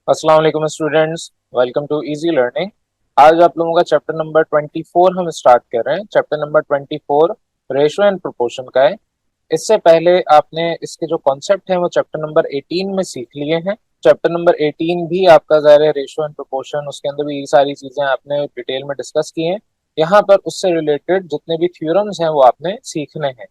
अस्सलाम वालेकुम students, welcome to easy learning. आज आप लोगों का चैप्टर नंबर 24 हम स्टार्ट कर रहे हैं। Chapter number 24 ratio and proportion का है। इससे पहले आपने इसके जो कॉन्सेप्ट हैं वो चैप्टर नंबर 18 में सीख लिए हैं। चैप्टर नंबर 18 भी आपका ज़ाहिर है रेशो एंड प्रोपोर्शन, उसके अंदर भी ये सारी चीज़ें आपने डिटेल में डिस्कस की हैं। यहाँ पर उससे रिलेटेड जितने भी थ्योरम्स हैं वो आपने सीखने हैं।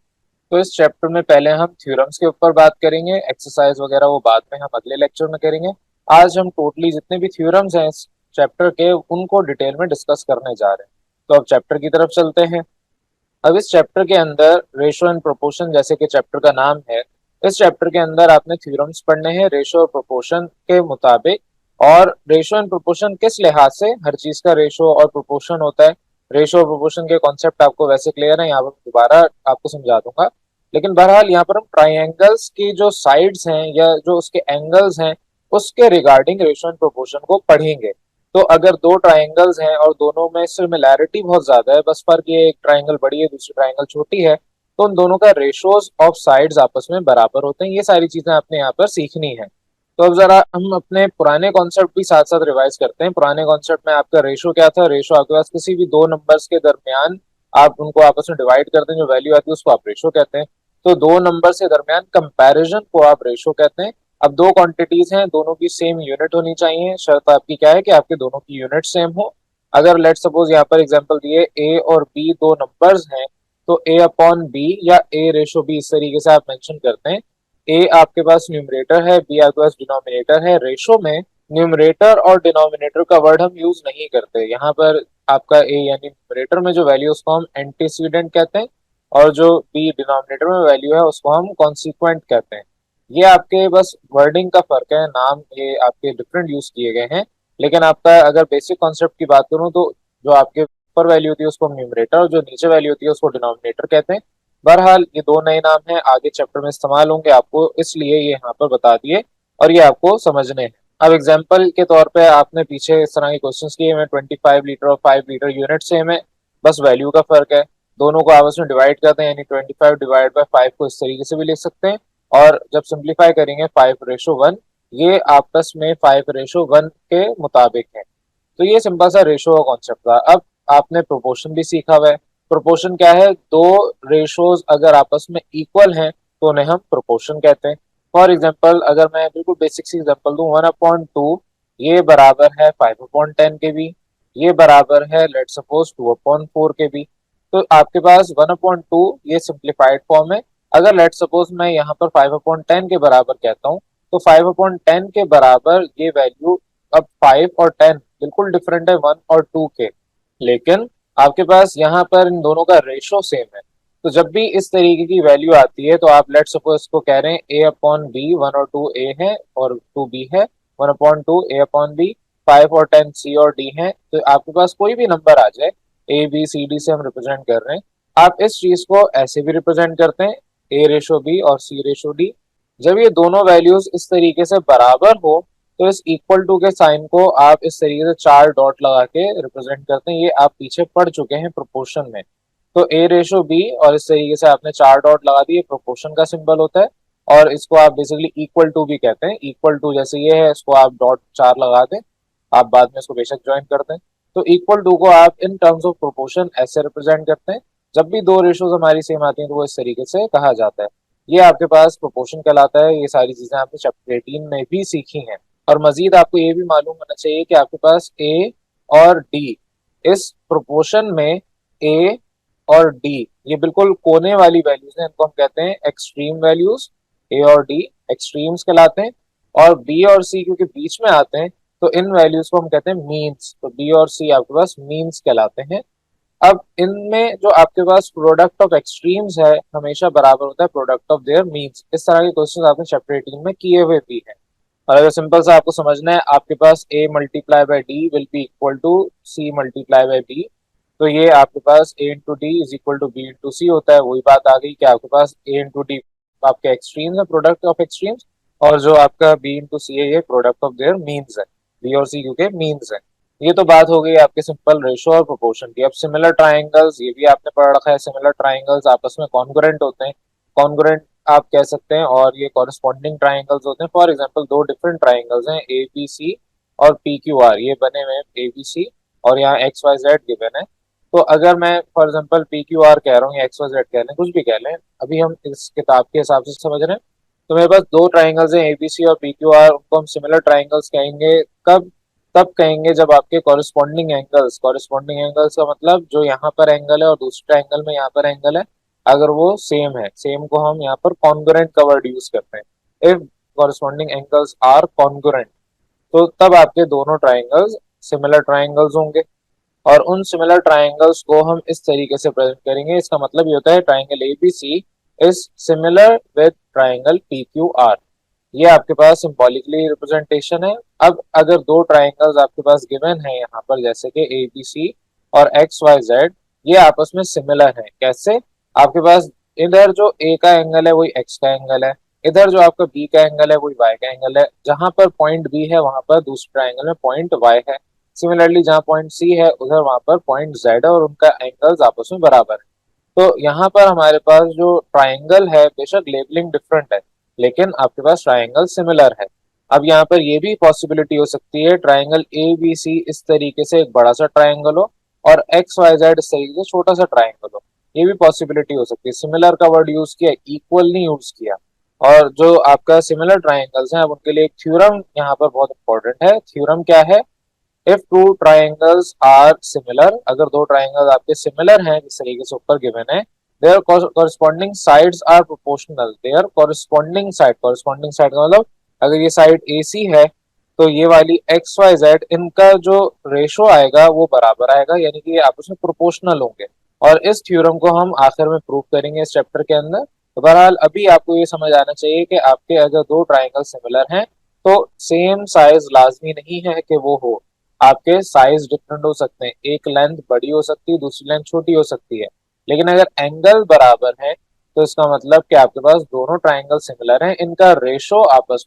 तो इस चैप्टर में पहले हम थ्योरम्स के ऊपर बात करेंगे, एक्सरसाइज वगैरह वो बाद में हम अगले लेक्चर में करेंगे। आज हम टोटली जितने भी थ्योरम्स हैं इस चैप्टर के उनको डिटेल में डिस्कस करने जा रहे हैं। तो अब चैप्टर की तरफ चलते हैं। अब इस चैप्टर के अंदर रेशो एंड प्रोपोर्शन, जैसे कि चैप्टर का नाम है, इस चैप्टर के अंदर आपने थ्योरम्स पढ़ने हैं रेशो और प्रोपोर्शन के मुताबिक। और रेशो एंड प्रोपोर्शन किस लिहाज से हर चीज का रेशो और प्रोपोर्शन होता है, रेशो और प्रोपोर्शन के कॉन्सेप्ट आपको वैसे क्लियर है, यहाँ पर दोबारा आपको समझा दूंगा। लेकिन बहरहाल यहाँ पर हम ट्राइंगल्स की जो साइड्स हैं या जो उसके एंगल्स हैं उसके रिगार्डिंग रेशो एंड प्रोपोर्शन को पढ़ेंगे। तो अगर दो ट्राइंगल्स हैं और दोनों में सिमिलैरिटी बहुत ज्यादा है, बस फर्क ये एक ट्राइंगल बड़ी है दूसरी ट्राइंगल छोटी है, तो उन दोनों का रेशोज ऑफ साइड्स आपस में बराबर होते हैं। ये सारी चीजें आपने यहाँ पर सीखनी है। तो अब जरा हम अपने पुराने कॉन्सेप्ट भी साथ साथ रिवाइज करते हैं। पुराने कॉन्सेप्ट में आपका रेशो क्या था? रेशो आपके पास किसी भी दो नंबर्स के दरमियान आप उनको आपस में डिवाइड करते हैं, जो वैल्यू आती है उसको आप रेशो कहते हैं। तो दो नंबर के दरमियान कंपैरिजन को आप रेशो कहते हैं। अब दो क्वांटिटीज हैं, दोनों की सेम यूनिट होनी चाहिए। शर्त आपकी क्या है कि आपके दोनों की यूनिट सेम हो। अगर लेट सपोज यहाँ पर एग्जांपल दिए ए और बी दो नंबर्स हैं, तो ए अपॉन बी या ए रेशो बी इस तरीके से आप मेंशन करते हैं। ए आपके पास न्यूमरेटर है, बी आपके पास डिनोमिनेटर है। रेशो में न्यूमरेटर और डिनोमिनेटर का वर्ड हम यूज नहीं करते। यहाँ पर आपका ए यानी न्यूमरेटर में जो वैल्यू उसको हम एंटीसीडेंट कहते हैं, और जो बी डिनोमिनेटर में वैल्यू है उसको हम कॉन्सिक्वेंट कहते हैं। ये आपके बस वर्डिंग का फर्क है, नाम ये आपके डिफरेंट यूज किए गए हैं। लेकिन आपका अगर बेसिक कॉन्सेप्ट की बात करूं तो जो आपके ऊपर वैल्यू होती है उसको हम न्यूमरेटर और जो नीचे वैल्यू होती है उसको डिनोमिनेटर कहते हैं। बहरहाल ये दो नए नाम हैं, आगे चैप्टर में इस्तेमाल होंगे आपको, इसलिए ये यहाँ पर बता दिए और ये आपको समझने हैं। अब एग्जाम्पल के तौर पे आपने पीछे इस तरह के क्वेश्चन किए हैं। 25 लीटर और 5 लीटर यूनिट सेम है, बस वैल्यू का फर्क है। दोनों को आपस में डिवाइड करते हैं, यानी 25 डिवाइड बाय 5 को इस तरीके से भी लिख सकते हैं। और जब सिंप्लीफाई करेंगे 5:1, ये आपस में 5:1 के मुताबिक है। तो ये सिंपल सा रेशो का कॉन्सेप्ट था। अब आपने प्रोपोर्शन भी सीखा हुआ है। प्रोपोर्शन क्या है? दो रेशोज अगर आपस में इक्वल हैं तो उन्हें हम प्रोपोर्शन कहते हैं। फॉर एग्जाम्पल अगर मैं बिल्कुल बेसिक सी एग्जाम्पल दूं, 1/2 ये बराबर है 5/10 के भी, ये बराबर है लेट सपोज 2/4 के भी। तो आपके पास 1/2 ये सिंप्लीफाइड फॉर्म है। अगर लेट सपोज मैं यहाँ पर 5/10 के बराबर कहता हूँ, तो 5/10 के बराबर ये वैल्यू, अब 5 और 10 बिल्कुल डिफरेंट है 1 और 2 के, लेकिन आपके पास यहाँ पर इन दोनों का रेशो सेम है। तो जब भी इस तरीके की वैल्यू आती है तो आप लेट सपोज इसको कह रहे हैं ए अपॉन बी, 1 और 2 ए है और 2 बी है, 1/2 ए अपॉन बी, 5 और 10 सी और डी है। तो आपके पास कोई भी नंबर आ जाए, ए बी सी डी से हम रिप्रेजेंट कर रहे हैं, आप इस चीज को ऐसे भी रिप्रेजेंट करते हैं, ए रेशो बी और सी रेशो डी। जब ये दोनों वैल्यूज इस तरीके से बराबर हो तो इस इक्वल टू के साइन को आप इस तरीके से चार डॉट लगा के रिप्रेजेंट करते हैं। ये आप पीछे पढ़ चुके हैं प्रोपोर्शन में। तो ए रेशो बी और इस तरीके से आपने चार डॉट लगा दिए, प्रोपोर्शन का सिंबल होता है। और इसको आप बेसिकली इक्वल टू भी कहते हैं। इक्वल टू जैसे ये है, इसको आप डॉट चार लगा दें, आप बाद में इसको बेशक ज्वाइन करते हैं। तो इक्वल टू को आप इन टर्म्स ऑफ प्रोपोर्शन ऐसे रिप्रेजेंट करते हैं। जब भी दो रेशोज हमारी सेम आती हैं तो वो इस तरीके से कहा जाता है। ये आपके पास प्रोपोर्शन कहलाता है। ये सारी चीजें आपने चैप्टर 18 में भी सीखी हैं। और मजीद आपको ये भी मालूम होना चाहिए कि आपके पास ए और डी, इस प्रोपोर्शन में ए और डी ये बिल्कुल कोने वाली वैल्यूज हैं, इनको हम कहते हैं एक्सट्रीम वैल्यूज। ए और डी एक्सट्रीम्स कहलाते हैं। और बी और सी क्योंकि बीच में आते हैं तो इन वैल्यूज को हम कहते हैं मीन्स। तो बी और सी आपके पास मीन्स कहलाते हैं। अब इनमें जो आपके पास प्रोडक्ट ऑफ एक्सट्रीम्स है हमेशा बराबर होता है प्रोडक्ट ऑफ देयर मीन्स। इस तरह के क्वेश्चन आपने चैप्टर 18 में किए हुए भी हैं। और अगर सिंपल सा आपको समझना है, आपके पास A multiply by D will be equal to C multiply by B. तो ये आपके पास A into D is equal to B into C होता है। वही बात आ गई कि आपके पास ए इंटू डी आपके एक्सट्रीम्स है, प्रोडक्ट ऑफ एक्सट्रीम्स, और जो आपका बी इंटू सी है ये प्रोडक्ट ऑफ देयर मीन्स है। बी और सी क्योंकि मीन्स है। ये तो बात हो गई आपके सिंपल रेशो और प्रोपोर्शन की। अब सिमिलर ट्राइंगल्स, ये भी आपने पढ़ रखा है। सिमिलर ट्राइंगल्स आपस में कॉन्ग्रुएंट होते हैं। कॉन्ग्रुएंट आप कह सकते हैं, और ये कॉरेस्पॉन्डिंग ट्राइंगल्स होते हैं। फॉर एग्जांपल दो डिफरेंट ट्राइंगल्स हैं ए बी सी और पी क्यू आर, ये बने हुए हैं ए बी सी, और यहाँ एक्स वाई जेड गिवन है। तो अगर मैं for example P Q R कह रहा हूँ या एक्स वाई जेड कह लें, कुछ भी कह लें, अभी हम इस किताब के हिसाब से समझ रहे हैं। तो मेरे पास दो ट्राइंगल्स हैं ए बी सी और पी क्यू आर, उनको हम सिमिलर ट्राइंगल्स कहेंगे कब? तब कहेंगे जब आपके कॉरेस्पॉन्डिंग एंगल्स का मतलब जो यहाँ पर एंगल है और दूसरे एंगल में यहाँ पर एंगल है, अगर वो सेम है, सेम को हम यहाँ पर कॉन्ग्रुएंट का वर्ड यूज करते हैं। If corresponding angles are congruent, तो तब आपके दोनों ट्राइंगल्स सिमिलर ट्राइंगल्स होंगे। और उन सिमिलर ट्राइंगल्स को हम इस तरीके से प्रेजेंट करेंगे। इसका मतलब ये होता है triangle ABC is similar with triangle P Q R. ये आपके पास सिंबॉलिकली रिप्रेजेंटेशन है। अब अगर दो ट्राइंगल्स आपके पास गिवन है यहाँ पर, जैसे कि ए बी सी और एक्स वाई जेड, ये आपस में सिमिलर है। कैसे? आपके पास इधर जो ए का एंगल है वही एक्स का एंगल है, इधर जो आपका बी का एंगल है वही वाई का एंगल है, जहां पर पॉइंट बी है वहां पर दूसरे ट्राइंगल में पॉइंट वाई है। सिमिलरली जहां पॉइंट सी है उधर वहां पर पॉइंट जेड है, और उनका एंगल्स आपस में बराबर है। तो यहाँ पर हमारे पास जो ट्राइंगल है, बेशक लेबलिंग डिफरेंट है, लेकिन आपके पास ट्राइंगल सिमिलर है। अब यहाँ पर ये भी पॉसिबिलिटी हो सकती है ट्राइंगल ए बी सी इस तरीके से एक बड़ा सा ट्राइंगल हो, और एक्स वाई जेड इस तरीके से छोटा सा ट्राइंगल हो। ये भी पॉसिबिलिटी हो सकती है। सिमिलर का वर्ड यूज किया, इक्वल नहीं यूज किया। और जो आपका सिमिलर ट्राइंगल्स हैं, अब उनके लिए एक थ्योरम यहाँ पर बहुत इंपॉर्टेंट है। थ्योरम क्या है? If two triangles are similar, अगर दो ट्राइंगल्स आपके सिमिलर हैं जिस तरीके से ऊपर गिवन है, their corresponding sides are proportional. Their corresponding side का मतलब अगर ये साइड ए सी है तो ये वाली एक्स वाई जेड, इनका जो रेशो आएगा वो बराबर आएगा, यानी कि ये आपस में प्रोपोर्शनल होंगे। और इस थ्योरम को हम आखिर में प्रूव करेंगे इस चैप्टर के अंदर। तो बहरहाल अभी आपको ये समझ आना चाहिए कि आपके अगर दो ट्राइंगल सिमिलर हैं तो सेम साइज लाजमी नहीं है कि वो हो। आपके साइज डिफरेंट हो सकते हैं, एक लेंथ बड़ी हो सकती है, दूसरी लेंथ छोटी हो सकती है, लेकिन अगर एंगल बराबर है तो इसका मतलब कि आपके पास दोनों ट्राइंगल सिमिलर हैं, इनका रेशो आपस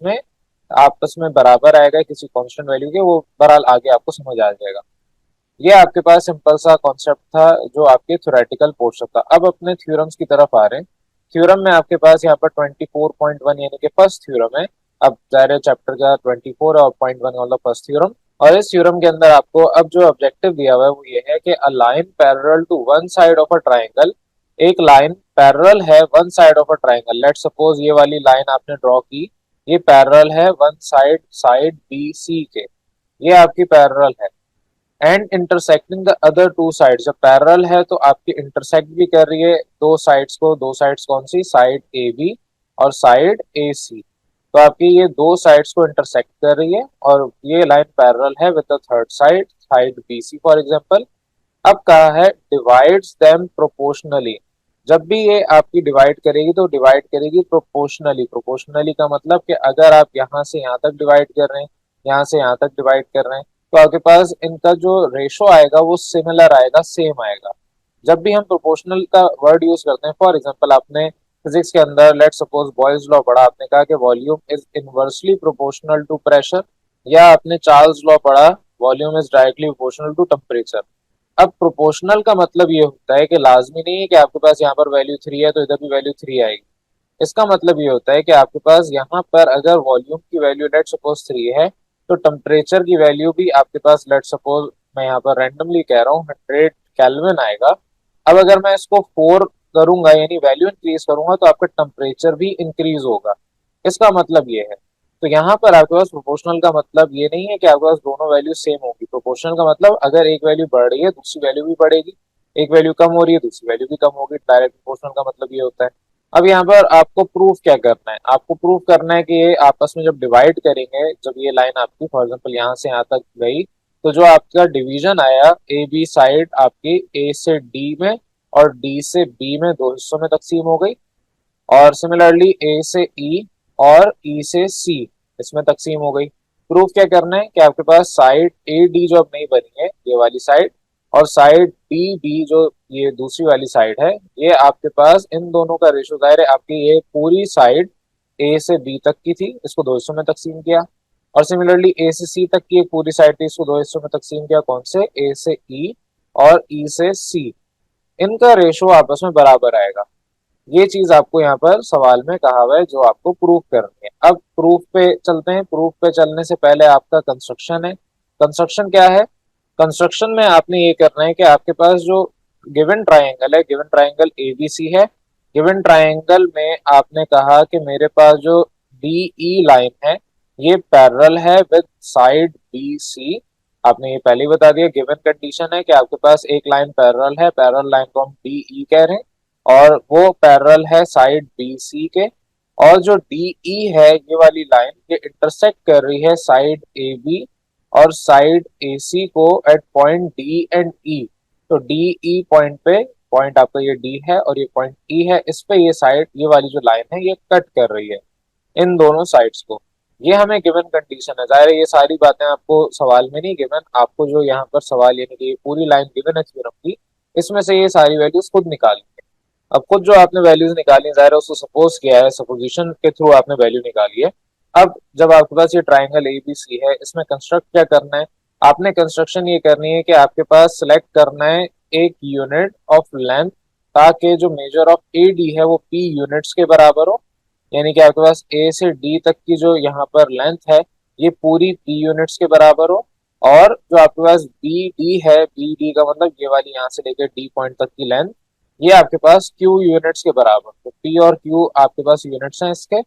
में बराबर आएगा किसी कांस्टेंट वैल्यू के। वो बहरहाल आगे आपको समझ आ जाएगा। ये आपके पास सिंपल सा कॉन्सेप्ट था जो आपके थ्योरेटिकल पोर्शन था। अब अपने थ्योरम्स की तरफ आ रहे हैं। थ्योरम में आपके पास यहाँ पर 24.1 यानी कि फर्स्ट थ्योरम है। अब जाहिर चैप्टर का 24 और पॉइंट 1 वाला फर्स्ट थ्योरम। और इस थ्योरम के अंदर आपको अब जो ऑब्जेक्टिव दिया हुआ है वो ये है कि a line parallel to one side of a triangle, एक लाइन पैरेलल है one side of a triangle. Let's suppose ये वाली लाइन आपने ड्रॉ की, ये पैरेलल है वन साइड बी सी के, ये आपकी पैरेलल है। And intersecting the other two side, जब पैरेलल है तो आपकी इंटरसेक्ट भी कर रही है दो साइड्स को। दो साइड्स कौन सी? साइड ए बी और साइड ए सी। तो आपकी ये दो साइड्स को इंटरसेक्ट कर रही है, और ये लाइन पैरेलल है with the third side, side B C for example. अब कहा है डिवाइड्स देम प्रोपोर्शनली। जब भी ये आपकी डिवाइड करेगी तो डिवाइड करेगी प्रोपोर्शनली। प्रोपोर्शनली का मतलब कि अगर आप यहाँ से यहाँ तक डिवाइड कर रहे हैं, यहाँ से यहाँ तक डिवाइड कर रहे हैं, तो आपके पास इनका जो रेशो आएगा वो सिमिलर आएगा, सेम आएगा। जब भी हम प्रोपोर्शनल का वर्ड यूज करते हैं, फॉर एग्जांपल आपने फिजिक्स के अंदर लेट सपोज बॉयज लॉ पढ़ा, आपने कहा कि volume is inversely proportional to pressure, या आपने चार्ल्स लॉ पढ़ा, volume is directly proportional to temperature. अब प्रोपोर्शनल का मतलब ये होता है कि लाजमी नहीं है कि आपके पास यहाँ पर वैल्यू 3 है तो इधर भी वैल्यू 3 आएगी। इसका मतलब ये होता है कि आपके पास यहाँ पर अगर वॉल्यूम की वैल्यू लेट सपोज 3 है, तो टेम्परेचर की वैल्यू भी आपके पास लेट सपोज, मैं यहाँ पर रैंडमली कह रहा हूँ, 100 केल्विन आएगा। अब अगर मैं इसको 4 करूंगा यानी वैल्यू इंक्रीज करूंगा तो आपका टेम्परेचर भी इंक्रीज होगा। इसका मतलब ये है। तो यहाँ पर आपके पास प्रोपोर्शनल का मतलब ये नहीं है कि आपके पास दोनों वैल्यू सेम होगी। प्रोपोर्शनल का मतलब अगर एक वैल्यू बढ़ रही है दूसरी वैल्यू भी बढ़ेगी, एक वैल्यू कम हो रही है दूसरी वैल्यू भी कम होगी। डायरेक्ट प्रोपोर्शनल का मतलब ये होता है। अब यहाँ पर आपको प्रूफ क्या करना है? आपको प्रूफ करना है कि ये आपस में जब डिवाइड करेंगे, जब ये लाइन आपकी फॉर एग्जाम्पल यहाँ से यहाँ तक गई, तो जो आपका डिवीजन आया ए बी साइड आपकी ए से डी में और डी से बी में दो हिस्सों में तकसीम हो गई, और सिमिलरली ए से ई और ई से सी इसमें तकसीम हो गई। प्रूफ क्या करना है कि आपके पास साइड ए डी जो अब नहीं बनी है ये वाली साइड, और साइड डी बी जो ये दूसरी वाली साइड है, ये आपके पास इन दोनों का रेशो दायर है। आपकी ये पूरी साइड ए से बी तक की थी, इसको दो हिस्सों में तकसीम किया, और सिमिलरली ए से सी तक की एक पूरी साइड थी, इसको दो हिस्सों में तकसीम किया। कौन से? ए से ई और ई से सी। इनका रेशो आपस में बराबर आएगा। ये चीज आपको यहाँ पर सवाल में कहा हुआ है जो आपको प्रूफ करनी है। अब प्रूफ पे चलते हैं। प्रूफ पे चलने से पहले आपका कंस्ट्रक्शन है। कंस्ट्रक्शन क्या है? कंस्ट्रक्शन में आपने ये करना है कि आपके पास जो गिवन ट्राइंगल है, गिवन ट्राइंगल एबीसी है। गिवन ट्राइंगल में आपने कहा कि मेरे पास जो डीई लाइन है ये पैरेलल है विद साइड बीसी। आपने ये पहले ही बता दिया, गिवन कंडीशन है कि आपके पास एक लाइन पैरेलल है, पैरेलल लाइन को हम डीई कह रहे हैं, और वो पैरेलल है साइड बीसी के। और जो डीई है ये वाली लाइन ये इंटरसेक्ट कर रही है साइड ए बी और साइड ए सी को एट पॉइंट डी एंड ई। तो डी ई पॉइंट पे, पॉइंट आपका ये डी है और ये पॉइंट ई है, इस पे ये साइड, ये वाली जो लाइन है ये कट कर रही है इन दोनों साइड्स को। ये हमें गिवन कंडीशन है। जाहिर है ये सारी बातें आपको सवाल में नहीं गिवन, आपको जो यहाँ पर सवाल यानी कि ये पूरी लाइन गिवन है थ्योरम की, इसमें से ये सारी वैल्यूज खुद निकालनी है। अब खुद जो आपने वैल्यूज निकाली, जाहिर है उसको सपोज किया है, सपोजिशन के थ्रू आपने वैल्यू निकाली है। अब जब आपके पास ये ट्राइंगल एबीसी है, इसमें कंस्ट्रक्ट क्या करना है? आपने कंस्ट्रक्शन ये करनी है कि आपके पास सिलेक्ट करना है एक यूनिट ऑफ लेंथ, ताकि जो मेजर ऑफ ए डी है वो पी यूनिट्स के बराबर हो। यानी कि आपके पास ए से डी तक की जो यहाँ पर लेंथ है ये पूरी पी यूनिट्स के बराबर हो। और जो आपके पास बी डी है, बी डी का मतलब ये वाली यहाँ से लेकर डी पॉइंट तक की लेंथ, ये आपके पास क्यू यूनिट्स के बराबर। तो पी और क्यू आपके पास यूनिट्स हैं इसके,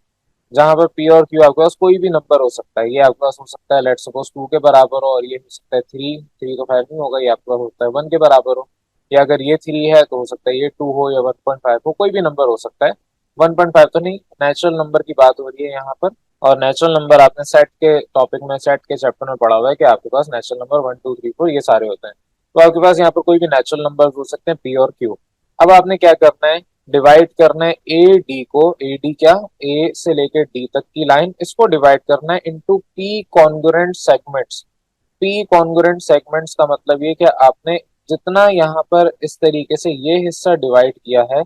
जहां पर पी और क्यू आपके पास कोई भी नंबर हो सकता है। ये आपके पास हो सकता है लेट सपोज 2 के बराबर हो, और ये हो सकता है 3, 3 तो खैर नहीं होगा, ये आपके पास हो सकता है 1 के बराबर हो, या अगर ये 3 है तो हो सकता है ये 2 हो या 1.5 हो, कोई भी नंबर हो सकता है। 1.5 तो नहीं, नेचुरल नंबर की बात हो रही है यहाँ पर। और नेचुरल नंबर आपने सेट के टॉपिक में, सेट के चैप्टर में पढ़ा हुआ है कि आपके पास नेचुरल नंबर 1 2 3 4 ये सारे होते हैं। तो आपके पास यहाँ पर कोई भी नेचुरल नंबर हो सकते हैं पी और क्यू। अब आपने क्या करना है? डिवाइड करना है ए डी को, ए डी क्या, ए से लेकर डी तक की लाइन, इसको डिवाइड करना है into P congruent segments. P congruent segments का मतलब ये कि आपने जितना यहाँ पर इस तरीके से ये हिस्सा डिवाइड किया है,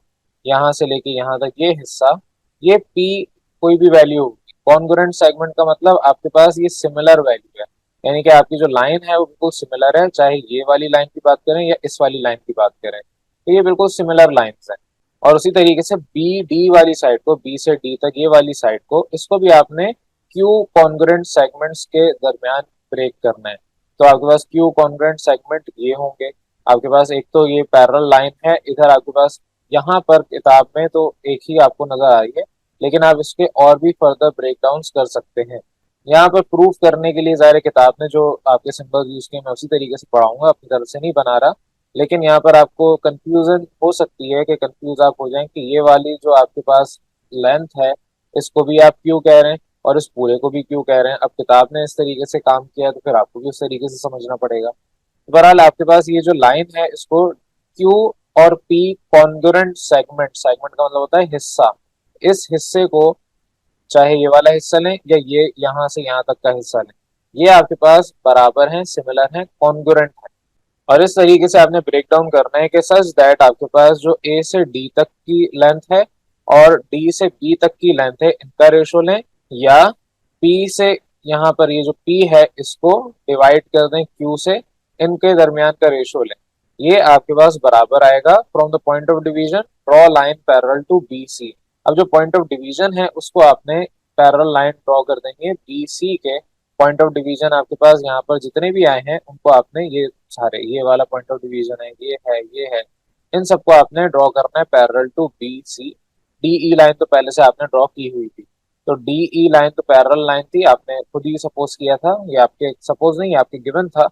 यहाँ से लेके यहाँ तक ये हिस्सा, ये पी कोई भी वैल्यू होगी। कॉन्ग्रुएंट सेगमेंट का मतलब आपके पास ये सिमिलर वैल्यू है, यानी कि आपकी जो लाइन है वो बिल्कुल सिमिलर है, चाहे ये वाली लाइन की बात करें या इस वाली लाइन की बात करें, तो ये बिल्कुल सिमिलर लाइंस है। और उसी तरीके से बी डी वाली साइड को, बी से डी तक ये वाली साइड को, इसको भी आपने क्यू कॉन्ग्रुएंट सेगमेंट्स के दरमियान ब्रेक करना है। तो आपके पास क्यू कॉन्ग्रुएंट सेगमेंट ये होंगे। आपके पास एक तो ये पैरेलल लाइन है, इधर आपके पास यहाँ पर किताब में तो एक ही आपको नजर आ रही है, लेकिन आप इसके और भी फर्दर ब्रेकडाउन कर सकते हैं। यहाँ पर प्रूफ करने के लिए ज़ाहिर है किताब ने जो आपके सिंबल यूज किए मैं उसी तरीके से पढ़ाऊंगा, अपनी तरफ से नहीं बना रहा। लेकिन यहाँ पर आपको कंफ्यूजन हो सकती है कि कंफ्यूज आप हो जाएं कि ये वाली जो आपके पास लेंथ है इसको भी आप क्यों कह रहे हैं और इस पूरे को भी क्यों कह रहे हैं। अब किताब ने इस तरीके से काम किया है तो फिर आपको भी उस तरीके से समझना पड़ेगा। बहरहाल आपके पास ये जो लाइन है इसको क्यू और पी कॉन्ग्रुएंट सेगमेंट, सेगमेंट का मतलब होता है हिस्सा, इस हिस्से को चाहे ये वाला हिस्सा लें या ये यहाँ से यहाँ तक का हिस्सा लें, ये आपके पास बराबर है, सिमिलर है, कॉन्ग्रुएंट है। और इस तरीके से आपने ब्रेक डाउन करना है कि सच दैट आपके पास जो ए से डी तक की लेंथ है और डी से बी तक की लेंथ है इनका रेशो लें, या पी से यहाँ पर ये जो पी है इसको डिवाइड कर दें क्यू से, इनके दरमियान का रेशो लें। ये आपके पास बराबर आएगा from the point of division draw line parallel to B C. अब जो पॉइंट ऑफ डिवीजन है उसको आपने पैरेलल लाइन ड्रॉ कर देंगे बी सी के। पॉइंट ऑफ डिवीजन आपके पास यहाँ पर जितने भी आए हैं उनको आपने, ये सारे, ये वाला पॉइंट ऑफ डिवीजन है, ये है, इन सबको आपने ड्रॉ करना है parallel to B C. D E line तो पहले से आपने ड्रॉ की हुई थी, तो डीई लाइन तो पैरेलल लाइन थी, आपने खुद ही सपोज किया था, ये आपके सपोज नहीं, आपके गिवन था।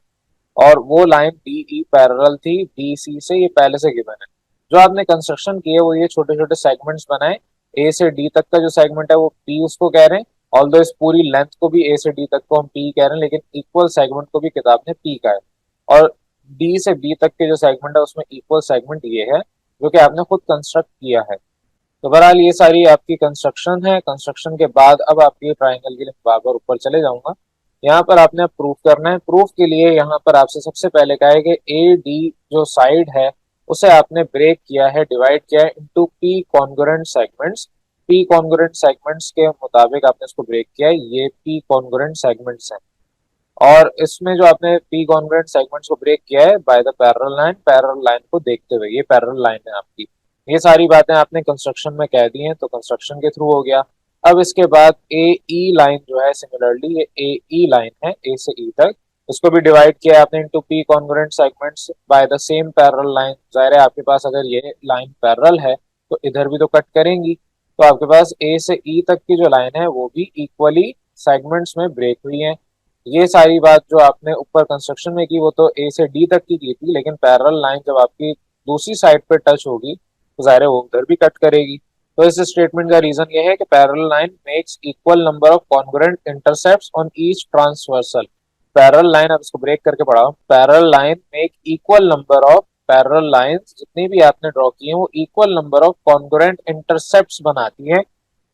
और वो लाइन डीई पैरेलल थी बी सी से, ये पहले से गिवन है। जो आपने कंस्ट्रक्शन किए वो ये छोटे छोटे सेगमेंट्स बनाए, ए से डी तक का जो सेगमेंट है वो पी उसको कह रहे हैं, ऑल्दो इस पूरी लेंथ को भी ए से डी तक को हम पी कह रहे हैं, लेकिन इक्वल सेगमेंट को भी किताब ने पी का है। और डी से बी तक के जो सेगमेंट है उसमें इक्वल सेगमेंट ये है जो कि आपने खुद कंस्ट्रक्ट किया है। तो बहरहाल ये सारी आपकी कंस्ट्रक्शन है। कंस्ट्रक्शन के बाद अब आपकी ट्राइंगल के लिए बार बार ऊपर चले जाऊंगा। यहाँ पर आपने प्रूफ करना है। प्रूफ के लिए यहाँ पर आपसे सबसे पहले कहा है कि ए डी जो साइड है उसे आपने ब्रेक किया है, डिवाइड किया है into P congruent segments. P congruent segments के मुताबिक आपने इसको ब्रेक किया है, ये पी कॉन्ग्रुएंट सेगमेंट्स हैं। और इसमें जो आपने पी कॉन्ग्रुएंट सेगमेंट्स को ब्रेक किया है by the parallel line, parallel line को देखते हुए, ये पैरेलल लाइन है आपकी, ये सारी बातें आपने कंस्ट्रक्शन में कह दी हैं, तो कंस्ट्रक्शन के थ्रू हो गया। अब इसके बाद ए ई लाइन जो है, सिमिलरली ये ए ई लाइन है, ए से ई तक, उसको भी डिवाइड किया है आपने into P congruent segments by the same parallel line. जाहिर है आपके पास अगर ये लाइन पैरेलल है तो इधर भी तो कट करेंगी, तो आपके पास ए से ई तक की जो लाइन है वो भी इक्वली सेगमेंट्स में ब्रेक हुई है। ये सारी बात जो आपने ऊपर कंस्ट्रक्शन में की वो तो ए से डी तक की थी, लेकिन पैरेलल लाइन जब आपकी दूसरी साइड पे टच होगी तो जाहिर है वो उधर भी कट करेगी। तो इस स्टेटमेंट का रीजन ये है कि parallel line makes equal number of congruent intercepts on each transversal. Parallel line, अब इसको ब्रेक करके पढ़ाओ, parallel line make equal number of, parallel lines जितनी भी आपने ड्रॉ की है वो equal number of congruent intercepts बनाती है।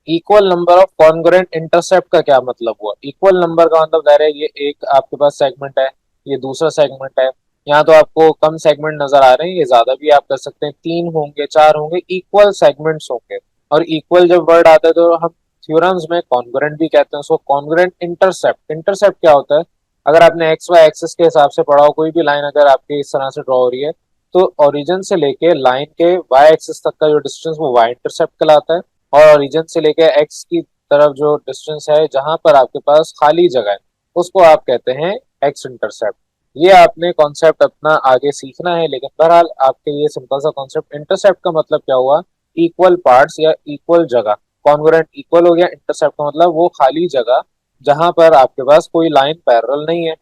Equal number of congruent intercept का क्या मतलब हुआ? इक्वल नंबर का मतलब दायरा, ये एक आपके पास सेगमेंट है, ये दूसरा सेगमेंट है, यहाँ तो आपको कम सेगमेंट नजर आ रहे हैं, ये ज्यादा भी आप कर सकते हैं, 3 होंगे 4 होंगे, इक्वल सेगमेंट्स होंगे। और इक्वल जब वर्ड आता है तो हम थ्योरम्स में कॉन्ग्रुएंट भी कहते हैं उसको, कॉन्ग्रुएंट इंटरसेप्ट। इंटरसेप्ट क्या होता है? अगर आपने एक्स वाई एक्सिस के हिसाब से पढ़ा हो, कोई भी लाइन अगर आपके इस तरह से ड्रॉ हो रही है तो ओरिजिन से लेके लाइन के वाई एक्सिस तक का जो डिस्टेंस वो वाई इंटरसेप्ट कहलाता है, और ओरिजिन से लेके एक्स की तरफ जो डिस्टेंस है जहां पर आपके पास खाली जगह है उसको आप कहते हैं एक्स इंटरसेप्ट। ये आपने कॉन्सेप्ट अपना आगे सीखना है, लेकिन बहरहाल आपके ये सिंपल सा कॉन्सेप्ट, इंटरसेप्ट का मतलब क्या हुआ? इक्वल पार्ट्स या इक्वल जगह। कॉन्ग्रुएंट इक्वल हो गया, इंटरसेप्ट का मतलब वो खाली जगह जहां पर आपके पास कोई लाइन पैरेलल नहीं है।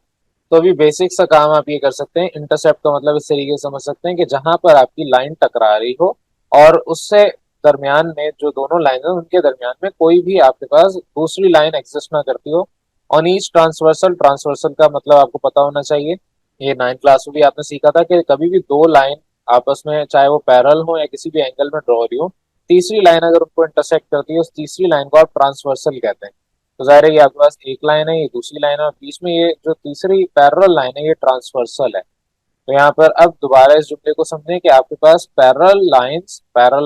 तो अभी बेसिक सा काम आप ये कर सकते हैं, इंटरसेप्ट का मतलब इस तरीके से समझ सकते हैं कि जहां पर आपकी लाइन टकरा रही हो और उससे दरमियान में जो दोनों लाइन है उनके दरमियान में कोई भी आपके पास दूसरी लाइन एग्जिस्ट ना करती हो। ऑन ईच ट्रांसवर्सल, ट्रांसवर्सल का मतलब आपको पता होना चाहिए, ये 9th क्लास में भी आपने सीखा था कि कभी भी दो लाइन आपस में चाहे वो पैरेलल हो या किसी भी एंगल में ड्रॉ हो रही हो, तीसरी लाइन अगर उनको इंटरसेक्ट करती है उस तीसरी लाइन को आप ट्रांसवर्सल कहते हैं। तो जाहिर है ये आपके पास एक लाइन है, ये दूसरी लाइन है, और बीच में ये जो तीसरी पैरेलल लाइन है ये ट्रांसवर्सल है। तो यहाँ पर अब दोबारा इस जुमले को समझें कि आपके पास पैरेलल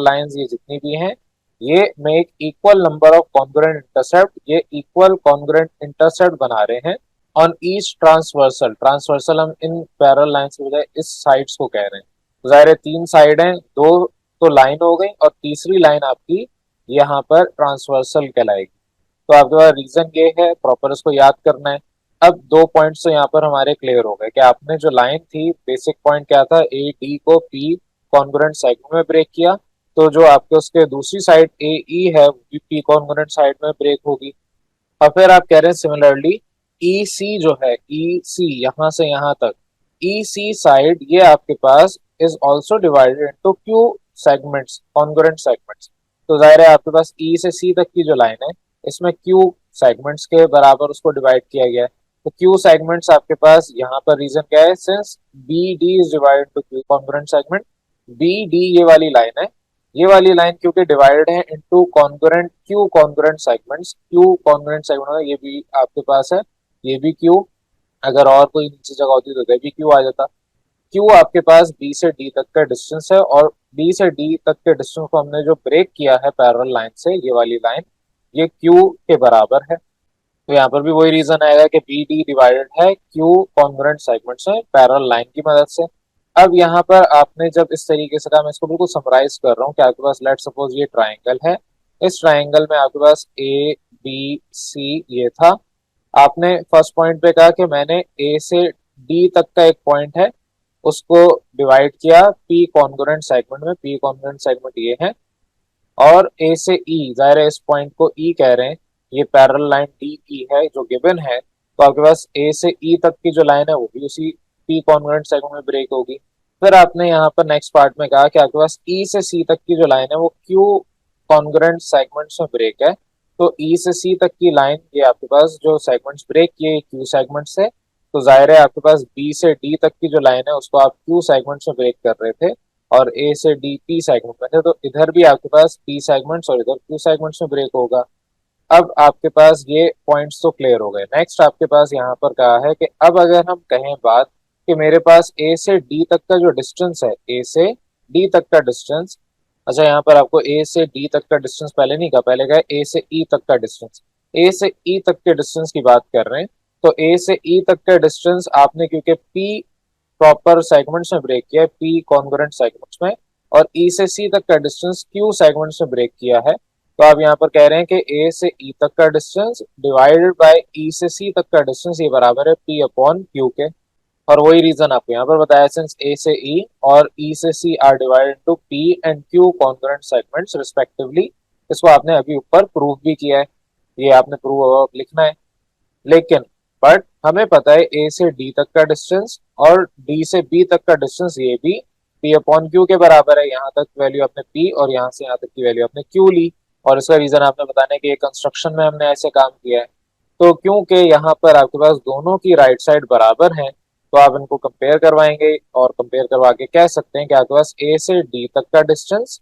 लाइंस ये जितनी भी हैं ये make equal number of congruent intercept, ये इक्वल कॉन्ग्रुएंट इंटरसेप्ट बना रहे हैं ऑन ईच ट्रांसवर्सल। ट्रांसवर्सल हम इन पैरेलल लाइंस के बजाय इस साइड्स को कह रहे हैं। तो जाहिर है 3 साइड हैं, 2 तो लाइन हो गई और तीसरी लाइन आपकी यहाँ पर ट्रांसवर्सल कहलाएगी। तो आपके पास रीजन ये है, प्रॉपर इसको याद करना है। अब 2 पॉइंट्स तो यहाँ पर हमारे क्लियर हो गए कि आपने जो लाइन थी, बेसिक पॉइंट क्या था, ए डी को पी कॉन्ग्रुएंट सेगमेंट में ब्रेक किया, तो जो आपके उसके दूसरी साइड ए ई है वो भी पी कॉन्ग्रुएंट साइड में ब्रेक होगी। और फिर आप कह रहे हैं सिमिलरली ई सी जो है, ई सी यहाँ से यहाँ तक, ई सी साइड ये आपके पास is also divided into Q segments, congruent segments. तो जाहिर है आपके पास ई से सी तक की जो लाइन है इसमें क्यू सेगमेंट्स के बराबर उसको डिवाइड किया गया है। तो क्यू सेगमेंट्स आपके पास यहाँ पर रीजन क्या है, since B D is divided to Q congruent segment, B D ये वाली लाइन है, ये वाली लाइन क्योंकि डिवाइडेड है into congruent Q congruent segments, Q congruent segment ये भी आपके पास है, ये भी क्यू, अगर और कोई नीचे जगह होती तो ये भी क्यू आ जाता। क्यू आपके पास बी से डी तक का डिस्टेंस है, और बी से डी तक के डिस्टेंस को हमने जो ब्रेक किया है पैरेलल लाइन से, ये वाली लाइन ये क्यू के बराबर है। तो यहाँ पर भी वही रीजन आएगा कि बी डी डिवाइडेड है क्यू कॉन्ग्रुएंट सेगमेंट से पैरेलल लाइन की मदद से। अब यहाँ पर आपने जब इस तरीके से कहा, मैं इसको बिल्कुल समराइज कर रहा हूँ कि आपके पास लेट सपोज ये ट्राइंगल है, इस ट्राइंगल में आपके पास ए बी सी ये था। आपने फर्स्ट पॉइंट पे कहा कि मैंने ए से डी तक का एक पॉइंट है उसको डिवाइड किया पी कॉन्ग्रुएंट सेगमेंट में, पी कॉन्ग्रुएंट सेगमेंट ये है, और ए से ई, जाहिर है इस पॉइंट को ई कह रहे हैं, ये पैरेलल लाइन डी ई है जो गिवन है, तो आपके पास ए से ई तक की जो लाइन है वो भी उसी पी कॉन्ग्रुएंट सेगमेंट में ब्रेक होगी। फिर आपने यहाँ पर नेक्स्ट पार्ट में कहा कि आपके पास ई से सी तक की जो लाइन है वो क्यू कॉन्ग्रुएंट सेगमेंट्स में ब्रेक है। तो ई से सी तक की लाइन ये आपके पास जो सेगमेंट्स ब्रेक किए क्यू सेगमेंट से, तो जाहिर है आपके पास बी से डी तक की जो लाइन है उसको आप क्यू सेगमेंट्स में ब्रेक कर रहे थे, और ए से डी पी सेगमेंट में थे, तो इधर भी आपके पास पी सेगमेंट्स और इधर क्यू सेगमेंट्स में ब्रेक होगा। अब आपके पास ये पॉइंट्स तो क्लियर हो गए। नेक्स्ट आपके पास यहाँ पर कहा है कि अब अगर हम कहें बात कि मेरे पास ए से डी तक का जो डिस्टेंस है, ए से डी तक का डिस्टेंस, अच्छा यहाँ पर आपको ए से डी तक का डिस्टेंस पहले नहीं कहा, पहले कहा ए से ई तक का डिस्टेंस, ए से ई तक के डिस्टेंस की बात कर रहे हैं। तो ए से ई तक का डिस्टेंस आपने क्योंकि पी प्रॉपर सेगमेंट्स में ब्रेक किया है, पी कॉन्ग्रुएंट सेगमेंट्स में, और ई से सी तक का डिस्टेंस क्यू सेगमेंट्स में ब्रेक किया है, तो आप यहाँ पर कह रहे हैं कि ए से ई तक का डिस्टेंस डिवाइडेड बाय ई से सी तक का डिस्टेंस ये बराबर है पी अपॉन क्यू के। और वही रीजन आपको यहाँ पर बताया, सिंस ए से ई और ई से C are divided into P and Q congruent segments respectively. इसको आपने अभी ऊपर प्रूव भी किया है, ये आपने प्रूव लिखना है। लेकिन बट हमें पता है ए से डी तक का डिस्टेंस और डी से बी तक का डिस्टेंस ये भी पी अपॉन क्यू के बराबर है। यहाँ तक वैल्यू आपने पी और यहाँ से यहाँ तक की वैल्यू आपने क्यू ली, और इसका रीजन आपने बताना है कि ये कंस्ट्रक्शन में हमने ऐसे काम किया है। तो क्योंकि यहाँ पर आपके पास दोनों की राइट साइड बराबर है, तो आप इनको कंपेयर करवाएंगे और कंपेयर करवा के कह सकते हैं कि आपके पास ए से डी तक का डिस्टेंस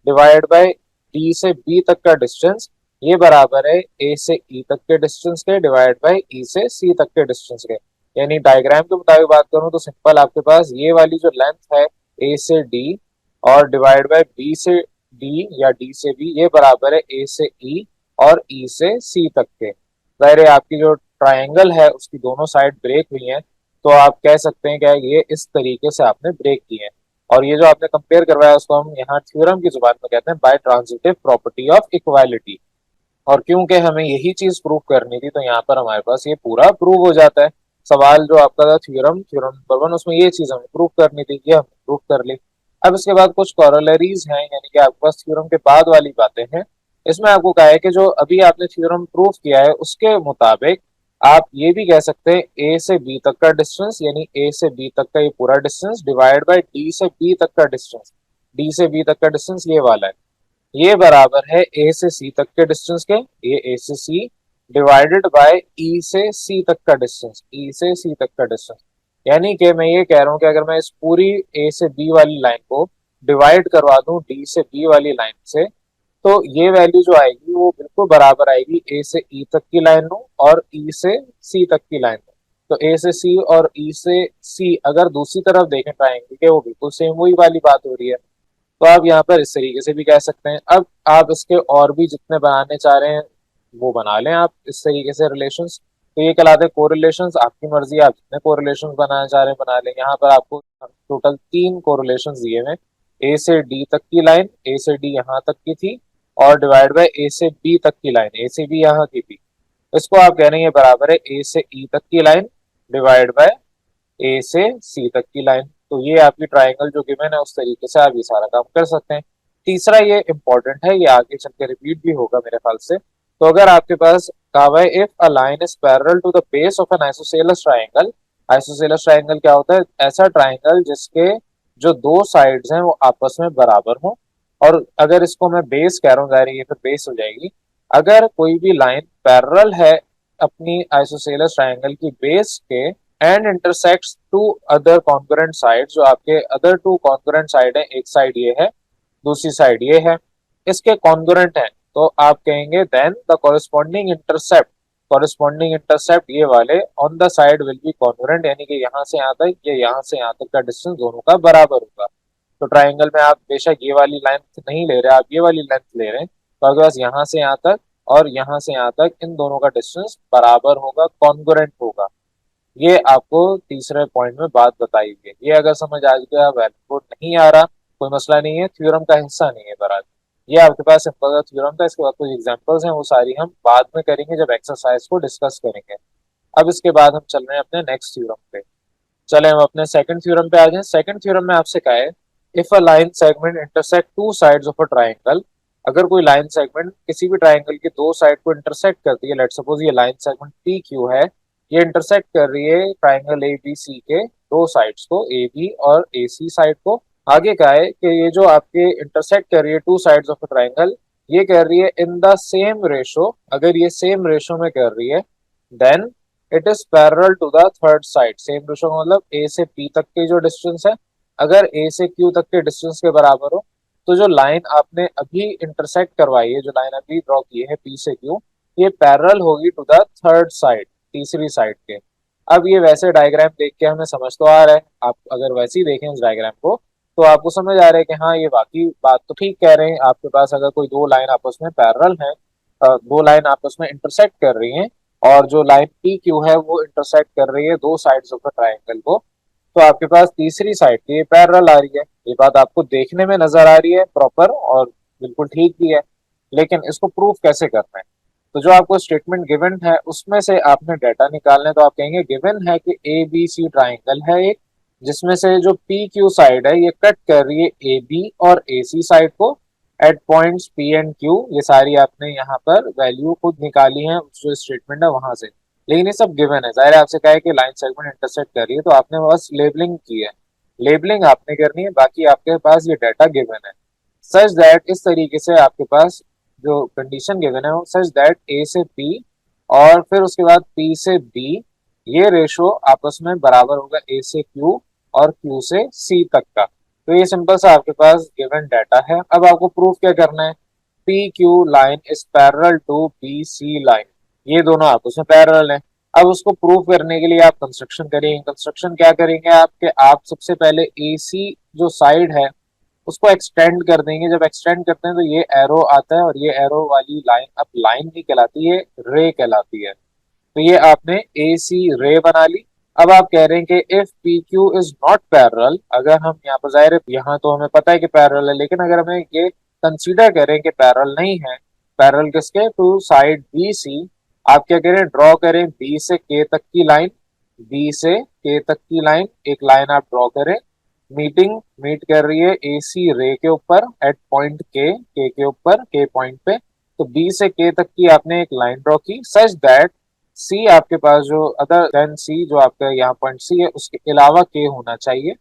डिवाइड बाय डी से बी तक का डिस्टेंस ये बराबर है ए से ई तक के डिस्टेंस के डिवाइड बाय ई से सी तक के डिस्टेंस के। यानी डायग्राम के मुताबिक बात करूं तो सिंपल आपके पास ये वाली जो लेंथ है ए से डी और डिवाइड बाय बी से डी या डी से बी ये बराबर है ए से ई और ई से सी तक के। जाहिर है आपकी जो ट्रायंगल है उसकी दोनों साइड ब्रेक हुई हैं, तो आप कह सकते हैं कि ये इस तरीके से आपने ब्रेक किए हैं। और ये जो आपने कंपेयर करवाया उसको हम यहाँ थ्योरम की जुबान में कहते हैं by transitive property of equality. और क्योंकि हमें यही चीज प्रूव करनी थी, तो यहाँ पर हमारे पास ये पूरा प्रूव हो जाता है। सवाल जो आपका था थ्योरम थ्योरम नंबर 1 उसमें ये चीज हमें प्रूव करनी थी, ये हमने प्रूव कर ली। अब इसके बाद कुछ कॉरोलरीज हैं, यानी कि आपके पास थ्योरम के बाद वाली बातें हैं। इसमें आपको कहा है कि जो अभी आपने थ्योरम प्रूव किया है उसके मुताबिक आप ये भी कह सकते हैं ए से बी तक का डिस्टेंस, यानी ए से बी तक का ये पूरा डिस्टेंस डिवाइड बाय डी से बी तक का डिस्टेंस, डी से बी तक का डिस्टेंस ये वाला है, ये बराबर है ए से सी तक के डिस्टेंस के, ये ए से सी डिवाइडेड बाय ई से सी तक का डिस्टेंस, ई से सी तक का डिस्टेंस। यानी कि मैं ये कह रहा हूँ कि अगर मैं इस पूरी ए से बी वाली लाइन को डिवाइड करवा दूं डी से बी वाली लाइन से, तो ये वैल्यू जो आएगी वो बिल्कुल बराबर आएगी ए से ई तक की लाइन हो और ई से सी तक की लाइन हो। तो ए से सी और ई से सी अगर दूसरी तरफ देखें ट्रायंगल के, वो बिल्कुल सेम वही वाली बात हो रही है। तो आप यहाँ पर इस तरीके से भी कह सकते हैं। अब आप इसके और भी जितने बनाने चाह रहे हैं वो बना लें आप इस तरीके से रिलेशंस। तो ये कहलाते हैं कोरिलेशंस, आपकी मर्जी आप जितने कोरिलेशंस बनाना चाह रहे हैं बना लें। यहाँ पर आपको टोटल 3 कोरिलेशंस दिए हुए, ए से डी तक की लाइन, ए से डी यहाँ तक की थी, और डिवाइड बाय ए से बी तक की लाइन, ए से बी यहाँ की थी। इसको आप कह रहे हैं ये बराबर है ए से ई तक की लाइन डिवाइड बाय ए से सी तक की लाइन। तो ये आपकी ट्रायंगल जो गिवन है उस तरीके से आप ये सारा काम कर सकते हैं। तीसरा ये इंपॉर्टेंट है, ये आगे चल के रिपीट भी होगा मेरे ख्याल से। तो अगर आपके पास कहा हुआ है if a line is parallel to the base of an isosceles triangle, isosceles triangle क्या होता है, ऐसा ट्रायंगल जिसके जो दो साइड्स हैं वो आपस में बराबर हो। और अगर इसको मैं बेस कह रहा हूँ, जाहिर है ये फिर बेस हो जाएगी। अगर कोई भी लाइन पैरेलल है अपनी आइसोसेलेस ट्रायंगल की बेस के and intersects two other concurrent side, जो आपके अदर 2 कॉन्करेंट साइड है, एक साइड ये है दूसरी साइड ये है, इसके कॉन्करेंट है, तो आप कहेंगे then the corresponding intercept, corresponding intercept ये वाले on the side will be concurrent, यानी कि यहाँ से यहाँ तक या यहाँ से यहाँ तक का डिस्टेंस दोनों का बराबर होगा। तो ट्राइंगल में आप बेशक ये वाली लेंथ नहीं ले रहे, आप ये वाली लेंथ ले रहे हैं, तो आपके पास यहाँ से यहाँ तक और यहाँ से यहाँ तक इन दोनों का डिस्टेंस बराबर होगा, कॉन्करेंट होगा। ये आपको तीसरे पॉइंट में बात बताई हुई है। ये अगर समझ आ गया, वैलिड नहीं आ रहा कोई मसला नहीं है, थ्योरम का हिस्सा नहीं है बराबर। ये आपके पास सिंपल थ्योरम था, इसके बाद कुछ एग्जांपल्स हैं वो सारी हम बाद में करेंगे जब एक्सरसाइज को डिस्कस करेंगे। अब इसके बाद हम चल रहे हैं अपने नेक्स्ट थ्योरम पे। चले हम अपने सेकंड थ्योरम पे आ जाएं। सेकंड थ्योरम में आपसे कहा है if a line segment intersect 2 sides of a triangle, अगर कोई लाइन सेगमेंट किसी भी ट्रायंगल की 2 साइड को इंटरसेक्ट करती है, लेट सपोज ये लाइन सेगमेंट पी क्यू है, ये इंटरसेक्ट कर रही है ट्रायंगल ए बी सी के 2 साइड्स को, ए बी और ए सी साइड को। आगे का है कि ये जो आपके इंटरसेक्ट कर रही है 2 साइड्स ऑफ अ ट्रायंगल, ये कर रही है इन द सेम रेशो, अगर ये सेम रेशो में कर रही है then it is parallel to the third side. Same ratio का मतलब ए से पी तक के जो डिस्टेंस है, अगर ए से क्यू तक के डिस्टेंस के बराबर हो, तो जो लाइन आपने अभी इंटरसेक्ट करवाई है, जो लाइन अभी ड्रॉ की है पी से क्यू, ये पैरेलल होगी टू द थर्ड साइड, तीसरी साइड के। अब ये वैसे डायग्राम देख के हमें समझ तो आ रहा है, आप अगर वैसे ही देखें इस डायग्राम को तो आपको समझ आ रहा है कि हाँ ये बाकी बात तो ठीक कह रहे हैं। आपके पास अगर कोई 2 लाइन आपस में पैरेलल है, 2 लाइन आपस में इंटरसेक्ट कर रही हैं, और जो लाइन पी क्यू है वो इंटरसेक्ट कर रही है 2 साइड्स ऑफ द ट्रायंगल को, तो आपके पास तीसरी साइड की पैरेलल आ रही है। ये बात आपको देखने में नजर आ रही है प्रॉपर और बिल्कुल ठीक भी है, लेकिन इसको प्रूफ कैसे करना है? तो जो आपको स्टेटमेंट गिवन है उसमें से आपने डाटा निकालना है। तो आप कहेंगे गिवन है कि ए बी सी ट्राइंगल है एक, जिसमें से जो पी क्यू साइड है ये कट कर रही है ए बी और ए सी साइड को at points P and Q. ये सारी आपने यहाँ पर वैल्यू खुद निकाली है जो स्टेटमेंट है वहां से, लेकिन ये सब गिवन है। जाहिर है आपसे कहा है कि लाइन सेगमेंट इंटरसेक्ट कर रही है, तो आपने बस लेबलिंग की है, लेबलिंग आपने करनी है, बाकी आपके पास ये डाटा गिवन है। सच दैट इस तरीके से आपके पास जो कंडीशन गिवन है वो सच दैट ए से पी और फिर उसके बाद पी से बी ये रेशो आपस में बराबर होगा ए से क्यू और क्यू से सी तक का। तो ये सिंपल सा आपके पास गिवन डाटा है। अब आपको प्रूफ क्या करना है? P Q line is parallel to B C line, ये दोनों आपस में पैरेलल है। अब उसको प्रूव करने के लिए आप कंस्ट्रक्शन करेंगे। कंस्ट्रक्शन क्या करेंगे आपके, आप सबसे पहले ए सी जो साइड है उसको एक्सटेंड कर देंगे। जब एक्सटेंड करते हैं तो ये एरो आता है और ये एरो वाली लाइन अब लाइन नहीं कहलाती है, रे कहलाती है। तो ये आपने ए सी रे बना ली। अब आप कह रहे हैं कि if P Q is not parallel, अगर हम यहाँ पर जाहिर है यहाँ तो हमें पता है कि पैरेलल है, लेकिन अगर हमें ये कंसीडर करें कि पैरेलल नहीं है, पैरेलल किसके, टू साइड बी सी, आप क्या करें, ड्रॉ करें बी से के तक की लाइन, बी से के तक की लाइन, एक लाइन आप ड्रॉ करें, मीट कर रही है ए सी रे के ऊपर एट पॉइंट के ऊपर, के पॉइंट पे। तो बी से के तक की आपने एक लाइन ड्रॉ की सच दैट सी आपके पास जो अदर देन सी जो आपका यहाँ पॉइंट सी है उसके अलावा के होना चाहिए।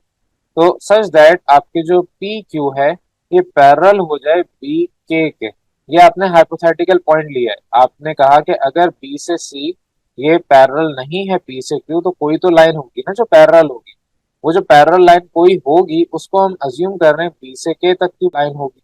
तो सच दैट आपके जो पी क्यू है ये पैरेलल हो जाए बी के। ये आपने हाइपोथेटिकल पॉइंट लिया है। आपने कहा कि अगर बी से सी ये पैरेलल नहीं है पी से क्यू, तो कोई तो लाइन होगी ना जो पैरेलल होगी। वो जो पैरेलल लाइन कोई होगी उसको हम अज्यूम कर रहे हैं बी से के तक की लाइन होगी।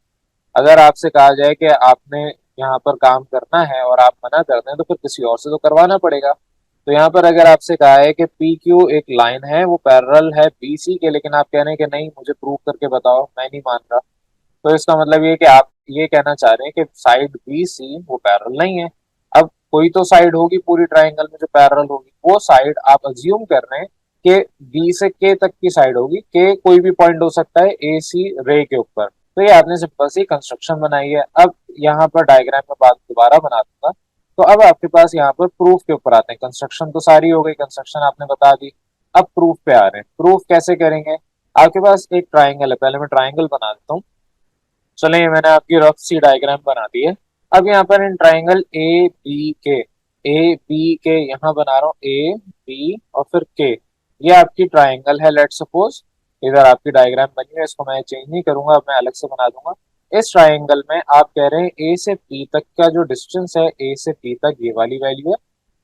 अगर आपसे कहा जाए कि आपने यहाँ पर काम करना है और आप मना करते हैं तो फिर किसी और से तो करवाना पड़ेगा। तो यहाँ पर अगर आपसे कहा है कि पी क्यू एक लाइन है वो पैरेलल है बी सी के, लेकिन आप कह रहे हैं कि नहीं मुझे प्रूव करके बताओ, मैं नहीं मान रहा, तो इसका मतलब ये कि आप ये कहना चाह रहे हैं कि साइड बी सी वो पैरेलल नहीं है। अब कोई तो साइड होगी पूरी ट्राइंगल में जो पैरेलल होगी, वो साइड आप अज्यूम कर रहे हैं कि बी से के तक की साइड होगी, के कोई भी पॉइंट हो सकता है ए सी रे के ऊपर। तो ये आपने सिंपल सी कंस्ट्रक्शन बनाई है। अब यहाँ पर डायग्राम में बात दोबारा बना दूंगा। तो अब आपके पास यहाँ पर प्रूफ के ऊपर आते हैं। कंस्ट्रक्शन तो सारी हो गई, कंस्ट्रक्शन आपने बता दी, अब प्रूफ पे आ रहे हैं। प्रूफ कैसे करेंगे? आपके पास एक ट्राइंगल है, पहले मैं ट्राइंगल बना देता हूँ। चले मैंने आपकी रफ सी डायग्राम बना दी है। अब यहाँ पर इन ट्राइंगल ए बी के यहाँ बना रहा हूँ ए बी और फिर के, ये आपकी ट्राइंगल है। लेट सपोज इधर आपकी डायग्राम बनी है, इसको मैं चेंज नहीं करूंगा, अब मैं अलग से बना दूंगा। इस ट्राइंगल में आप कह रहे हैं ए से पी तक का जो डिस्टेंस है, ए से पी तक ये वाली वैल्यू है,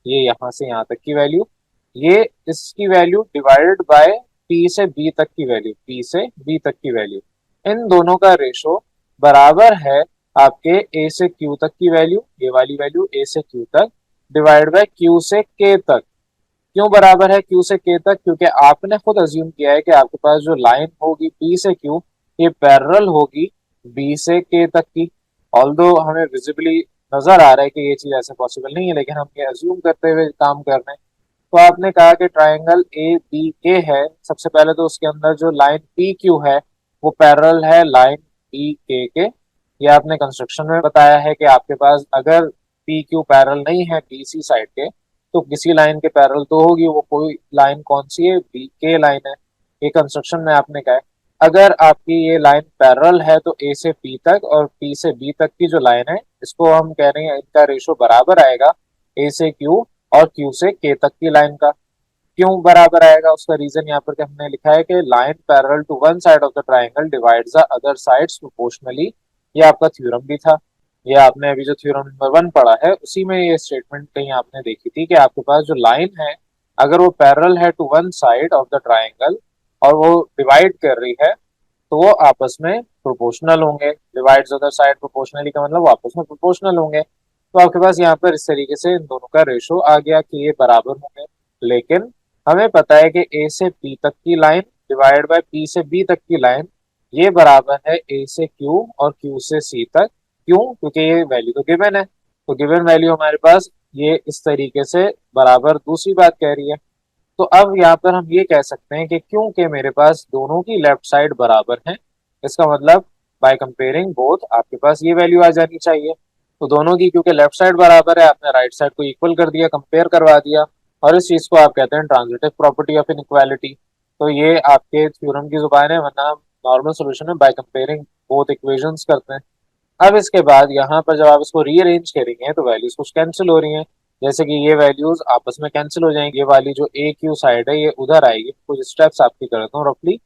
ये यहाँ से यहाँ तक की वैल्यू, ये इसकी वैल्यू डिवाइडेड बाय पी से बी तक की वैल्यू, पी से बी तक की वैल्यू, इन दोनों का रेशो बराबर है आपके ए से क्यू तक की वैल्यू, ये वाली वैल्यू ए से क्यू तक डिवाइड बाय क्यू से के तक। क्यों बराबर है क्यू से के तक? क्योंकि आपने खुद अज्यूम किया है कि आपके पास जो लाइन होगी पी से क्यू ये पैरेलल होगी बी से के तक की। ऑल्दो हमें विजिबली नजर आ रहा है कि ये चीज ऐसे पॉसिबल नहीं है, लेकिन हम ये अज्यूम करते हुए काम कर रहे हैं। तो आपने कहा कि ट्राइंगल ए बी के है, सबसे पहले तो उसके अंदर जो लाइन पी क्यू है वो पैरेलल है लाइन बी के। ये आपने कंस्ट्रक्शन में बताया है कि आपके पास अगर पी क्यू पैरेलल नहीं है बी सी साइड के, तो किसी लाइन के पैरेलल तो होगी, वो कोई लाइन कौन सी है, बी के लाइन है। ये कंस्ट्रक्शन में आपने कहा है। अगर आपकी ये लाइन पैरेलल है तो ए से पी तक और पी से बी तक की जो लाइन है इसको हम कह रहे हैं इनका रेशो बराबर आएगा ए से क्यू और क्यू से के तक की लाइन का। क्यों बराबर आएगा? उसका रीजन यहाँ पर हमने लिखा है कि line parallel to one side of the triangle divides the other sides proportionally. ये आपका थ्योरम भी था, ये आपने अभी जो थ्योरम नंबर 1 पढ़ा है उसी में ये स्टेटमेंट कहीं आपने देखी थी कि आपके पास जो लाइन है अगर वो पैरेलल है to one side of the triangle और वो डिवाइड कर रही है तो वो आपस में प्रोपोर्शनल होंगे। डिवाइड्स अदर साइड प्रोपोर्शनली का मतलब वो आपस में प्रोपोर्शनल होंगे। तो आपके पास यहाँ पर इस तरीके से इन दोनों का रेशो आ गया कि ये बराबर होंगे। लेकिन हमें पता है कि ए से पी तक की लाइन डिवाइड बाय पी से बी तक की लाइन ये बराबर है ए से क्यू और क्यू से सी तक। क्यों? क्योंकि ये वैल्यू तो गिवन है, तो गिवन वैल्यू हमारे पास ये इस तरीके से बराबर दूसरी बात कह रही है। तो अब यहाँ पर हम ये कह सकते हैं कि क्योंकि मेरे पास दोनों की लेफ्ट साइड बराबर है, इसका मतलब बाय कंपेयरिंग बोथ आपके पास ये वैल्यू आ जानी चाहिए। तो दोनों की क्योंकि लेफ्ट साइड बराबर है, आपने राइट साइड को इक्वल कर दिया, कंपेयर करवा दिया, और इस चीज को आप कहते हैं ट्रांजिटिव प्रॉपर्टी ऑफ इनइक्वालिटी। तो ये आपके थ्योरम की जुबान है, वरना हम नॉर्मल सोल्यूशन में बाय कंपेयरिंग बोथ इक्वेशंस करते हैं। अब इसके बाद यहाँ पर जब आप इसको रीअरेंज करेंगे तो वैल्यूज कुछ कैंसिल हो रही हैं, जैसे कि ये वैल्यूज आपस में कैंसिल हो जाएंगी। ये वाली जो ए क्यू साइड है ये उधर आएगी। कुछ स्टेप्स आपकी करता हूँ रफली।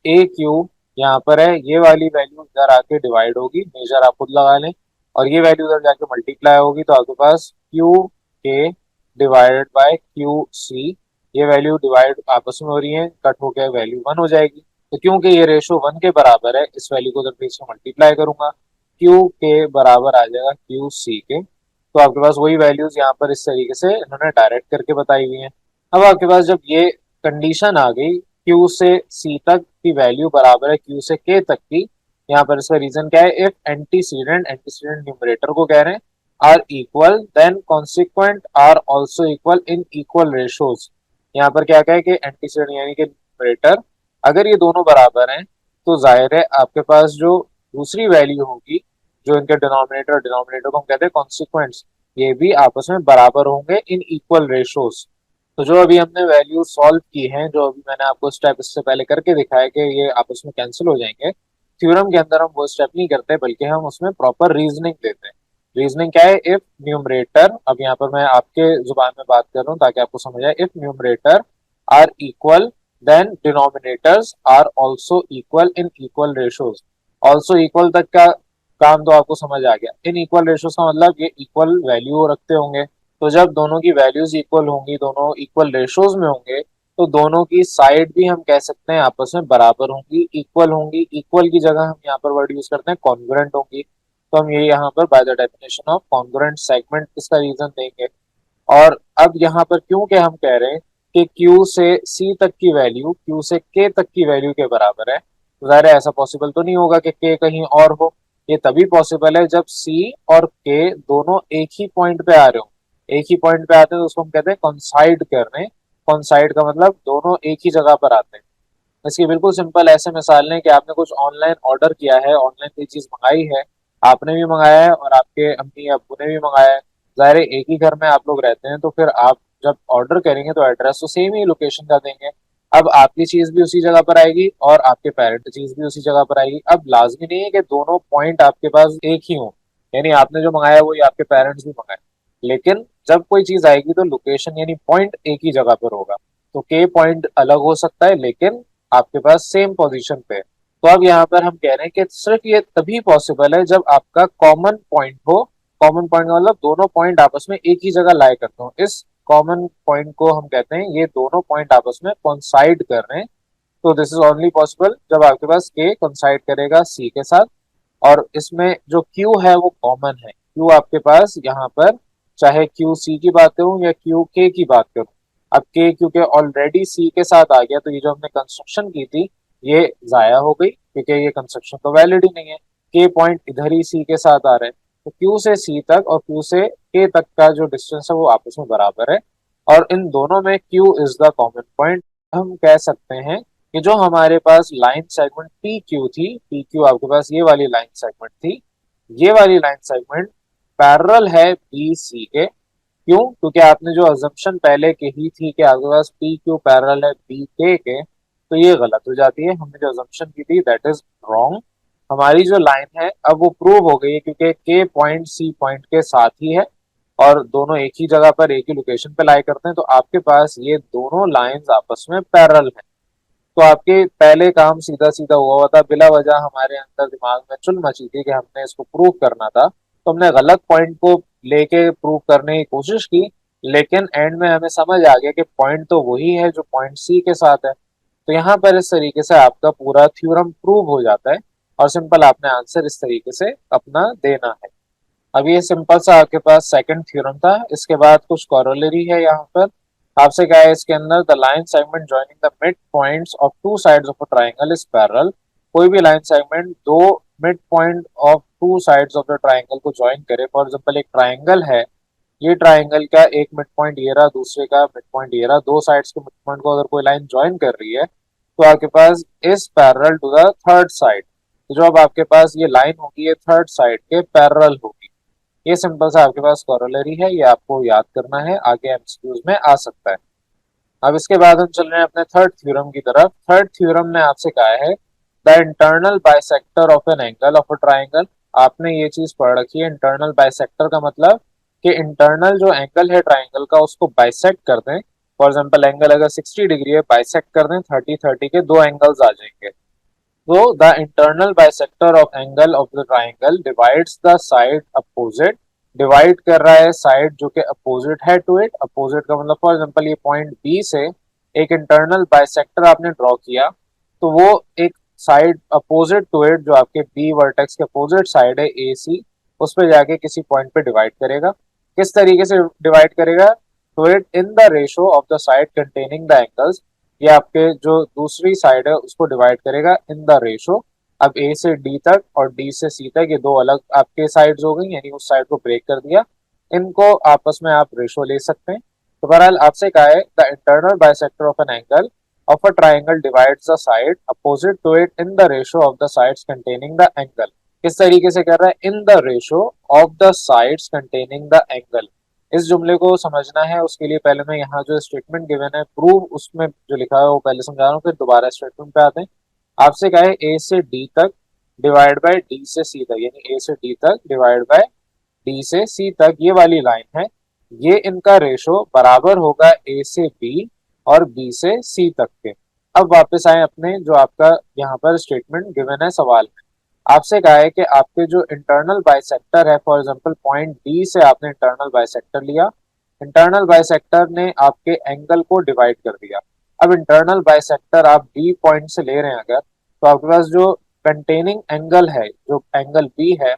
ए क्यू यहाँ पर है, ये वाली वैल्यू इधर आके डिवाइड होगी, मेजर आप खुद लगा लें, और ये वैल्यू उधर जाके मल्टीप्लाई होगी, तो आपके पास क्यू के डिवाइडेड बाय क्यू सी, ये वैल्यू डिवाइड आपस में हो रही है, कट होकर वैल्यू 1 हो जाएगी। तो क्योंकि ये रेशो 1 के बराबर है, इस वैल्यू को उधर से मल्टीप्लाई करूंगा, क्यू के बराबर आ जाएगा क्यू सी के। तो आपके पास वही वैल्यूज यहाँ पर इस तरीके से इन्होंने डायरेक्ट करके बताई हुई है। अब आपके पास जब ये कंडीशन आ गई क्यू से सी तक की वैल्यू बराबर है क्यू से के तक की, यहाँ पर इसका रीजन क्या है, इफ एंटीसीडेंट एंटीसीडेंट न्यूमरेटर को कह रहे हैं are equal then consequent are also equal in equal ratios. यहाँ पर क्या है कि एंटीसीडेंट यानी कि न्यूमरेटर अगर ये दोनों बराबर हैं तो जाहिर है आपके पास जो दूसरी वैल्यू होगी, जो इनके डिनोमिनेटर डिनोमिनेटर को हम कहते हैं कॉन्सिक्वेंट्स, ये भी आपस में बराबर होंगे इन इक्वल रेशोज। तो जो अभी हमने वैल्यू सॉल्व की हैं, जो अभी मैंने आपको स्टेप इससे पहले करके दिखाया कि ये आपस में कैंसिल हो जाएंगे, थ्योरम के अंदर हम वो स्टेप नहीं करते बल्कि हम उसमें प्रॉपर रीजनिंग देते हैं। रीजनिंग क्या है, इफ न्यूमरेटर, अब यहाँ पर मैं आपके जुबान में बात कर रहा हूँ ताकि आपको समझ आए, if numerator are equal then denominators are also equal in equal ratios. Also equal तक का काम तो आपको समझ आ गया। इन इक्वल रेशोज का मतलब ये इक्वल वैल्यू रखते होंगे। तो जब दोनों की वैल्यूज इक्वल होंगी, दोनों इक्वल रेशोज में होंगे, तो दोनों की साइड भी हम कह सकते हैं आपस में बराबर होंगी, इक्वल होंगी। इक्वल की जगह हम यहाँ पर वर्ड यूज करते हैं कॉन्ग्रुएंट होंगी। तो हम ये यहाँ पर by the definition of congruent segment इसका रीजन देंगे। और अब यहाँ पर क्योंकि हम कह रहे हैं कि Q से C तक की वैल्यू Q से K तक की वैल्यू के बराबर है, तो ज़ाहिर है ऐसा पॉसिबल तो नहीं होगा कि K कहीं और हो। ये तभी पॉसिबल है जब C और K दोनों एक ही पॉइंट पे आ रहे हो। एक ही पॉइंट पे आते हैं तो उसको हम कहते हैं कॉन्साइड कर रहे हैं। कॉन्साइड का मतलब दोनों एक ही जगह पर आते हैं। इसकी बिल्कुल सिंपल ऐसे मिसाल लें कि आपने कुछ ऑनलाइन ऑर्डर किया है, ऑनलाइन कोई चीज मंगाई है, आपने भी मंगाया है और आपके अम्मी अब्बू ने भी मंगाया है। जाहिर है एक ही घर में आप लोग रहते हैं, तो फिर आप जब ऑर्डर करेंगे तो एड्रेस तो सेम ही लोकेशन का देंगे। अब आपकी चीज भी उसी जगह पर आएगी और आपके पेरेंट की चीज भी उसी जगह पर आएगी। अब लाजमी नहीं है कि दोनों पॉइंट आपके पास एक ही हो, यानी आपने जो मंगाया वही आपके पेरेंट्स भी मंगाए, लेकिन जब कोई चीज आएगी तो लोकेशन यानी पॉइंट एक ही जगह पर होगा। तो के पॉइंट अलग हो सकता है लेकिन आपके पास सेम पोजीशन पे है। तो अब यहाँ पर हम कह रहे हैं कि सिर्फ ये तभी पॉसिबल है जब आपका कॉमन पॉइंट हो। कॉमन पॉइंट का मतलब दोनों पॉइंट आपस में एक ही जगह लाई करते हो। इस कॉमन पॉइंट को हम कहते हैं ये दोनों पॉइंट आपस में कोइंसाइड कर रहे हैं। तो दिस इज ओनली पॉसिबल जब आपके पास के कोइंसाइड करेगा सी के साथ। और इसमें जो क्यू है वो कॉमन है। क्यू आपके पास यहाँ पर चाहे क्यू सी की बात करूं या क्यू के की बात करूं, अब के क्योंकि ऑलरेडी सी के साथ आ गया तो ये जो हमने कंस्ट्रक्शन की थी ये जाया हो गई, क्योंकि ये कंस्ट्रक्शन तो वैलिड ही नहीं है। के पॉइंट इधर ही सी के साथ आ रहे हैं, तो क्यू से सी तक और क्यू से के तक का जो डिस्टेंस है वो आपस में बराबर है, और इन दोनों में Q is the common point. हम कह सकते हैं कि जो हमारे पास लाइन सेगमेंट पी क्यू थी, पी क्यू आपके पास ये वाली लाइन सेगमेंट थी, ये वाली लाइन सेगमेंट पैरेलल है बी सी के। क्यों? क्योंकि आपने जो अजम्पशन पहले की ही थी कि आपके पास पी क्यू पैरेलल है बी के, तो ये गलत हो जाती है। हमने जो अजम्पशन की थी दैट इज रॉन्ग। हमारी जो लाइन है अब वो प्रूव हो गई है क्योंकि के पॉइंट सी पॉइंट के साथ ही है और दोनों एक ही जगह पर एक ही लोकेशन पे लाई करते हैं, तो आपके पास ये दोनों लाइंस आपस में पैरेलल हैं। तो आपके पहले काम सीधा सीधा हुआ था, बिला वजह हमारे अंदर दिमाग में चुल मची थी कि हमने इसको प्रूव करना था, तो हमने गलत पॉइंट को लेके प्रूव करने की कोशिश की, लेकिन एंड में हमें समझ आ गया कि पॉइंट तो वही है जो पॉइंट सी के साथ है। तो यहाँ पर इस तरीके से आपका पूरा थ्योरम प्रूव हो जाता है और सिंपल आपने आंसर इस तरीके से अपना देना है। अब ये सिंपल सा आपके पास सेकंड थ्योरम था। इसके बाद कुछ कॉरोलरी है यहाँ पर। आपसे क्या है इसके अंदर, the line segment joining the mid points of two sides of a triangle is parallel. कोई भी लाइन सेगमेंट दो mid point of two sides of the triangle को ज्वाइन करे, फॉर एग्जांपल एक ट्राइंगल है ये ट्राइंगल का एक मिड पॉइंट ये रहा, दूसरे का मिड पॉइंट ये रहा, दो साइड्स के मिड पॉइंट को अगर कोई लाइन ज्वाइन कर रही है तो आपके पास is parallel to the third side. तो जो अब आपके पास ये लाइन होगी ये थर्ड साइड के पैरेलल होगी। ये सिंपल सा आपके पास कॉरोलरी है, ये आपको याद करना है, आगे एमसीक्यूज में आ सकता है। अब इसके बाद हम चल रहे हैं अपने थर्ड थ्योरम की तरफ। थर्ड थ्योरम ने आपसे कहा है the internal bisector of an angle of a triangle. आपने ये चीज पढ़ रखी है, इंटरनल बाइसेक्टर का मतलब कि इंटरनल जो एंगल है ट्राइंगल का उसको बाइसेक्ट कर दें। फॉर एग्जांपल एंगल अगर 60 डिग्री है, बाइसेक्ट कर दें 30-30 के दो एंगल्स आ जाएंगे। तो the internal bisector of angle of the triangle divides the side opposite. Divide कर रहा है साइड जो कि अपोजिट है टू इट। अपोजिट का मतलब फॉर एग्जांपल ये पॉइंट बी से एक इंटरनल बाइसेक्टर आपने ड्रॉ किया, तो वो एक साइड अपोजिट टू इट जो आपके बी वर्टेक्स के अपोजिट साइड है ए सी, उस पर जाके किसी पॉइंट पे डिवाइड करेगा। किस तरीके से डिवाइड करेगा? To it in the ratio of the side containing the angles. ये आपके जो दूसरी साइड है उसको डिवाइड करेगा इन द रेशो। अब ए से डी तक और डी से सी तक ये दो अलग आपके साइड्स हो गई, यानी उस साइड को ब्रेक कर दिया। इनको आपस में आप रेशो ले सकते हैं। तो बहरहाल आपसे कहा है the internal bisector of an angle of a triangle divides the side opposite to it in the ratio of the sides containing the angle. किस तरीके से कर रहा है? In the ratio of the sides containing the angle. इस जुमले को समझना है उसके लिए पहले मैं यहाँ जो स्टेटमेंट गिवन है प्रूव उसमें जो लिखा है वो पहले समझा रहा हूँ, फिर दोबारा स्टेटमेंट पे आते हैं। आपसे कहा है ए से डी तक डिवाइड बाय डी से सी तक, यानी ए से डी तक डिवाइड बाय डी से सी तक ये वाली लाइन है, ये इनका रेशो बराबर होगा ए से बी और बी से सी तक के। अब वापस आए अपने जो आपका यहाँ पर स्टेटमेंट गिवन है सवाल में। आपसे कहा है कि आपके जो इंटरनल बाइसेक्टर है, फॉर एग्जांपल पॉइंट डी से आपने इंटरनल बाइसेक्टर लिया, इंटरनल बाइसेक्टर ने आपके एंगल को डिवाइड कर दिया। अब इंटरनल बाइसेक्टर आप बी पॉइंट से ले रहे हैं अगर, तो आपके पास जो कंटेनिंग एंगल है, जो एंगल बी है,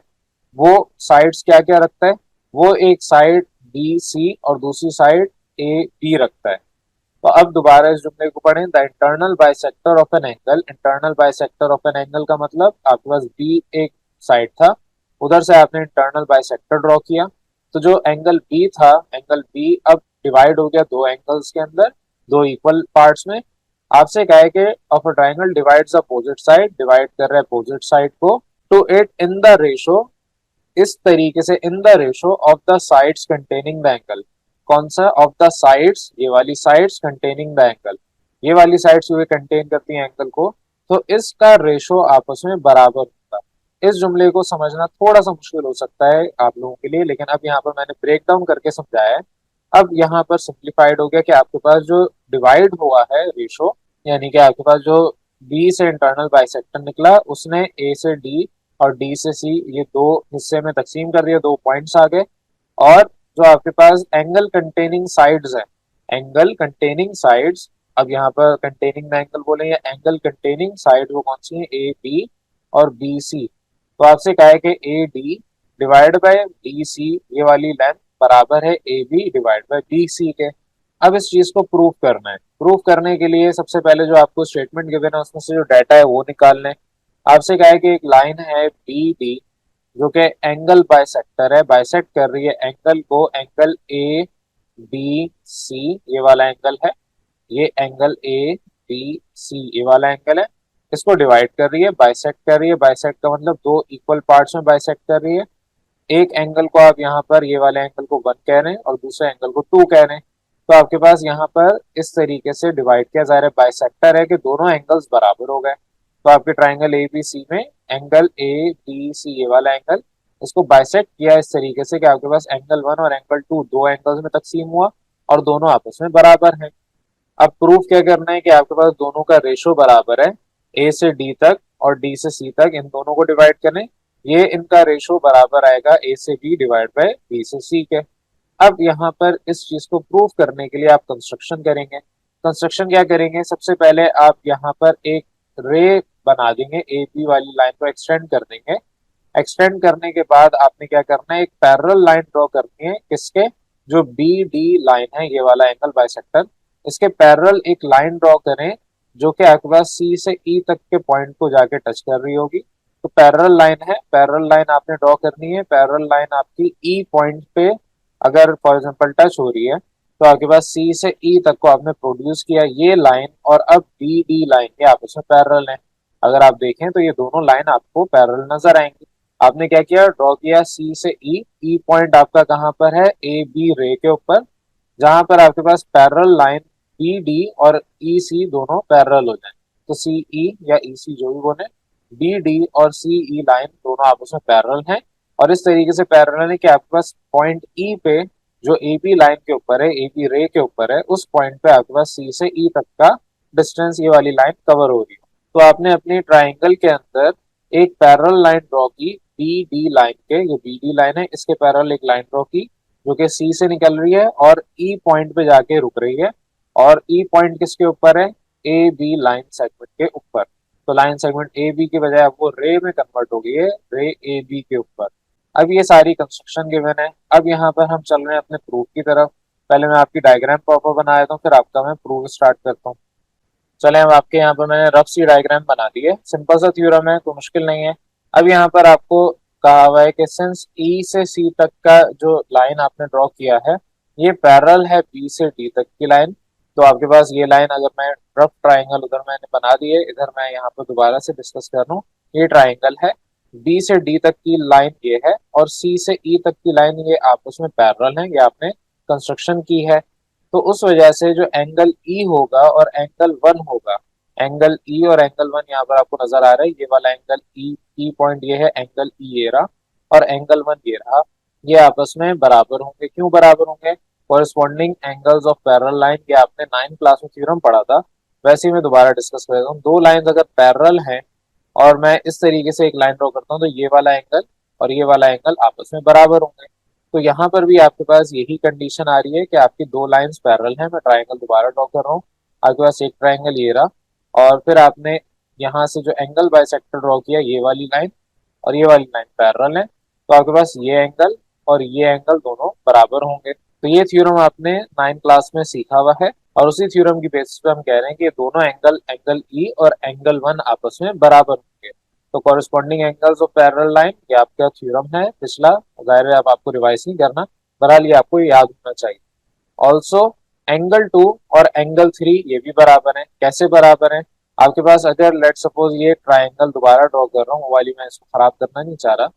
वो साइड्स क्या क्या रखता है? वो एक साइड बी सी और दूसरी साइड ए बी रखता है। तो अब दोबारा इस जुमले को पढ़ें। The internal bisector of an angle, internal bisector of an angle का मतलब आपके पास बी एक साइड था, उधर से आपने इंटरनल बाइसेक्टर ड्रॉ किया, तो जो एंगल बी था, एंगल बी अब डिवाइड हो गया दो एंगल्स के अंदर, दो इक्वल पार्ट्स में। आपसे कहा है कि of a triangle divides opposite side, divide कर रहा है अपोजिट साइड को to it in the ratio, इस तरीके से in the ratio of the sides containing the angle. कौन सा? ऑफ द साइड्स, ये वाली साइड्स कंटेनिंग द एंगल, ये वाली साइड्स जो कंटेन करती हैं एंगल को, तो इसका रेशो आपस में बराबर होगा। इस जुमले को समझना थोड़ा सा मुश्किल हो सकता है आप लोगों के लिए, लेकिन अब यहाँ पर मैंने ब्रेक डाउन करके समझाया है। अब यहाँ पर सिंप्लीफाइड हो गया कि आपके पास जो डिवाइड हुआ है रेशो, यानी कि आपके पास जो बी से इंटरनल बाइसेक्टर निकला उसने ए से डी और डी से सी ये दो हिस्से में तकसीम कर दिया, दो पॉइंट्स आ गए। और जो आपके पास एंगल कंटेनिंग साइड्स है, एंगल कंटेनिंग साइड्स, अब यहाँ पर कंटेनिंग द एंगल बोले या एंगल कंटेनिंग साइड, वो कौन सी है? ए बी और बी सी। तो आपसे कहा है कि A D divide by D C ये वाली लेंथ बराबर है A B divide by B C के। अब इस चीज को प्रूव करना है। प्रूव करने के लिए सबसे पहले जो आपको स्टेटमेंट गिवन है उसमें से जो डाटा है वो निकालना है। आपसे कहा है कि एक लाइन है बी डी जो कि एंगल बाइसेक्टर है, बाइसेक्ट कर रही है एंगल को, एंगल ए बी सी ये वाला एंगल है, ये एंगल ए बी सी ये वाला एंगल है, इसको डिवाइड कर रही है, बाइसेक्ट कर रही है। बाइसेक्ट का मतलब दो इक्वल पार्ट्स में बाइसेक्ट कर रही है। एक एंगल को आप यहाँ पर ये वाले एंगल को 1 कह रहे हैं और दूसरे एंगल को 2 कह रहे हैं। तो आपके पास यहाँ पर इस तरीके से डिवाइड किया जा रहा है, बाइसेक्टर है कि दोनों एंगल्स बराबर हो गए। तो आपके ट्राइंगल ए बी सी में एंगल ए बी सी ये वाला एंगल, इसको बाइसेक्ट किया इस तरीके से कि आपके पास एंगल 1 और एंगल 2 दो एंगल्स में तकसीम हुआ और दोनों आपस में बराबर हैं। अब प्रूफ क्या करना है कि आपके पास दोनों का रेशो बराबर है, ए से डी तक और डी से सी तक इन दोनों को डिवाइड करें, ये इनका रेशो बराबर आएगा ए से बी डिवाइड बाय बी से सी के। अब यहाँ पर इस चीज को प्रूव करने के लिए आप कंस्ट्रक्शन करेंगे। कंस्ट्रक्शन क्या करेंगे? सबसे पहले आप यहाँ पर एक रे बना देंगे, ए बी वाली लाइन को एक्सटेंड कर देंगे। एक्सटेंड करने के बाद आपने क्या करना है? एक पैरेलल लाइन ड्रॉ करनी है, किसके? जो बी डी लाइन है ये वाला एंगल बाइसेक्टर, इसके पैरेलल एक लाइन ड्रॉ करें जो कि आपके पास सी से ई तक के पॉइंट को जाके टच कर रही होगी। तो पैरेलल लाइन है, पैरेलल लाइन आपने ड्रॉ करनी है। पैरेलल लाइन आपकी ई पॉइंट पे अगर फॉर एग्जांपल टच हो रही है तो आपके पास सी से ई तक को आपने प्रोड्यूस किया ये लाइन, और अब बी डी लाइन ये आपस में पैरेलल है। अगर आप देखें तो ये दोनों लाइन आपको पैरेलल नजर आएंगी। आपने क्या किया, ड्रॉ किया सी से ई, ई पॉइंट आपका कहाँ पर है, ए बी रे के ऊपर, जहां पर आपके पास पैरेलल लाइन बी डी और ई सी दोनों पैरेलल हो जाए। तो सी ई या ई सी जो भी बोले, बी डी और सी ई लाइन दोनों आपस में पैरेलल हैं, और इस तरीके से पैरेलल है कि आपके पास पॉइंट ई पे जो ए बी लाइन के ऊपर है, ए बी रे के ऊपर है, उस पॉइंट पे आपके पास सी से ई तक का डिस्टेंस ये वाली लाइन कवर हो रही है। तो आपने अपनी ट्राइंगल के अंदर एक पैरेलल लाइन ड्रॉ की बी डी लाइन के, जो बी डी लाइन है इसके पैरेलल एक लाइन ड्रॉ की जो कि सी से निकल रही है और ई पॉइंट पे जाके रुक रही है, और ई पॉइंट किसके ऊपर है, ए बी लाइन सेगमेंट के ऊपर। तो लाइन सेगमेंट ए बी के बजाय अब वो रे में कन्वर्ट हो गई है, रे ए बी के ऊपर। अब ये सारी कंस्ट्रक्शन गिवन है। अब यहाँ पर हम चल रहे हैं अपने प्रूफ की तरफ। पहले मैं आपकी डायग्राम प्रॉपर बना देता हूँ, फिर आपका मैं प्रूफ स्टार्ट करता हूँ। चले, अब आपके यहाँ पर मैंने रफ सी डायग्राम बना दी है, सिंपल सा थ्योरम है, कोई मुश्किल नहीं है। अब यहाँ पर आपको कहा हुआ है कि सिंस ई से सी तक का जो लाइन आपने ड्रॉ किया है ये पैरेलल है बी से डी तक की लाइन। तो आपके पास ये लाइन, अगर मैं रफ ट्राइंगल उधर मैंने बना दी है, इधर मैं यहाँ पर दोबारा से डिस्कस कर रहा हूँ, ये ट्राइंगल है, बी से डी तक की लाइन ये है और सी से ई तक की लाइन ये आपस में पैरेलल है, ये आपने कंस्ट्रक्शन की है। तो उस वजह से जो एंगल ई होगा और एंगल वन होगा, एंगल ई और एंगल वन यहाँ पर आपको नजर आ रहा है, ये वाला एंगल ई, ई पॉइंट ये है, एंगल ई ये रहा, और एंगल वन ये रहा, ये आपस में बराबर होंगे। क्यों बराबर होंगे, corresponding angles of parallel line, ये आपने 9 क्लास में थ्योरम पढ़ा था, वैसे ही मैं दोबारा डिस्कस कर रहा हूँ। दो लाइन अगर पैरेलल हैं और मैं इस तरीके से एक लाइन ड्रॉ करता हूँ तो ये वाला एंगल और ये वाला एंगल आपस में बराबर होंगे। तो यहाँ पर भी आपके पास यही कंडीशन आ रही है कि आपकी दो लाइंस पैरेलल हैं। मैं ट्राइंगल दोबारा ड्रॉ कर रहा हूँ, आपके पास एक ट्राइंगल ये रहा, और फिर आपने यहाँ से जो एंगल बाइसेक्टर ड्रॉ किया ये वाली लाइन और ये वाली लाइन पैरेलल है, तो आपके पास ये एंगल और ये एंगल दोनों बराबर होंगे। तो ये थ्योरम आपने 9 क्लास में सीखा हुआ है, और उसी थ्योरम की बेसिस पे हम कह रहे हैं कि ये दोनों एंगल, एंगल ई और एंगल वन आपस में बराबर होंगे। तो corresponding angles of parallel line ये आपका थ्योरम है पिछला, जाहिर है अब आपको रिवाइज नहीं करना, बहरहाल ये आपको याद होना चाहिए। ऑल्सो एंगल टू और एंगल थ्री ये भी बराबर है। कैसे बराबर है, आपके पास अगर लेट सपोज ये ट्राइंगल दोबारा ड्रॉ कर रहा हूँ, वो वाली मैं इसको खराब करना नहीं चाह रहा,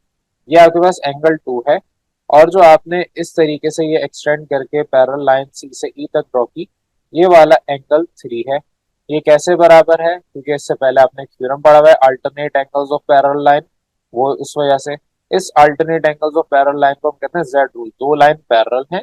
ये आपके पास एंगल टू है, और जो आपने इस तरीके से ये एक्सटेंड करके पैरेलल लाइन सी से ई तक ड्रॉ की, ये वाला एंगल थ्री है। ये कैसे बराबर है, क्योंकि इससे पहले आपने थ्योरम पढ़ा हुआ है alternate angles of parallel line, वो उस वजह से इस alternate angles of parallel line को हम कहते हैं जेड रूल। दो लाइन पैरेलल हैं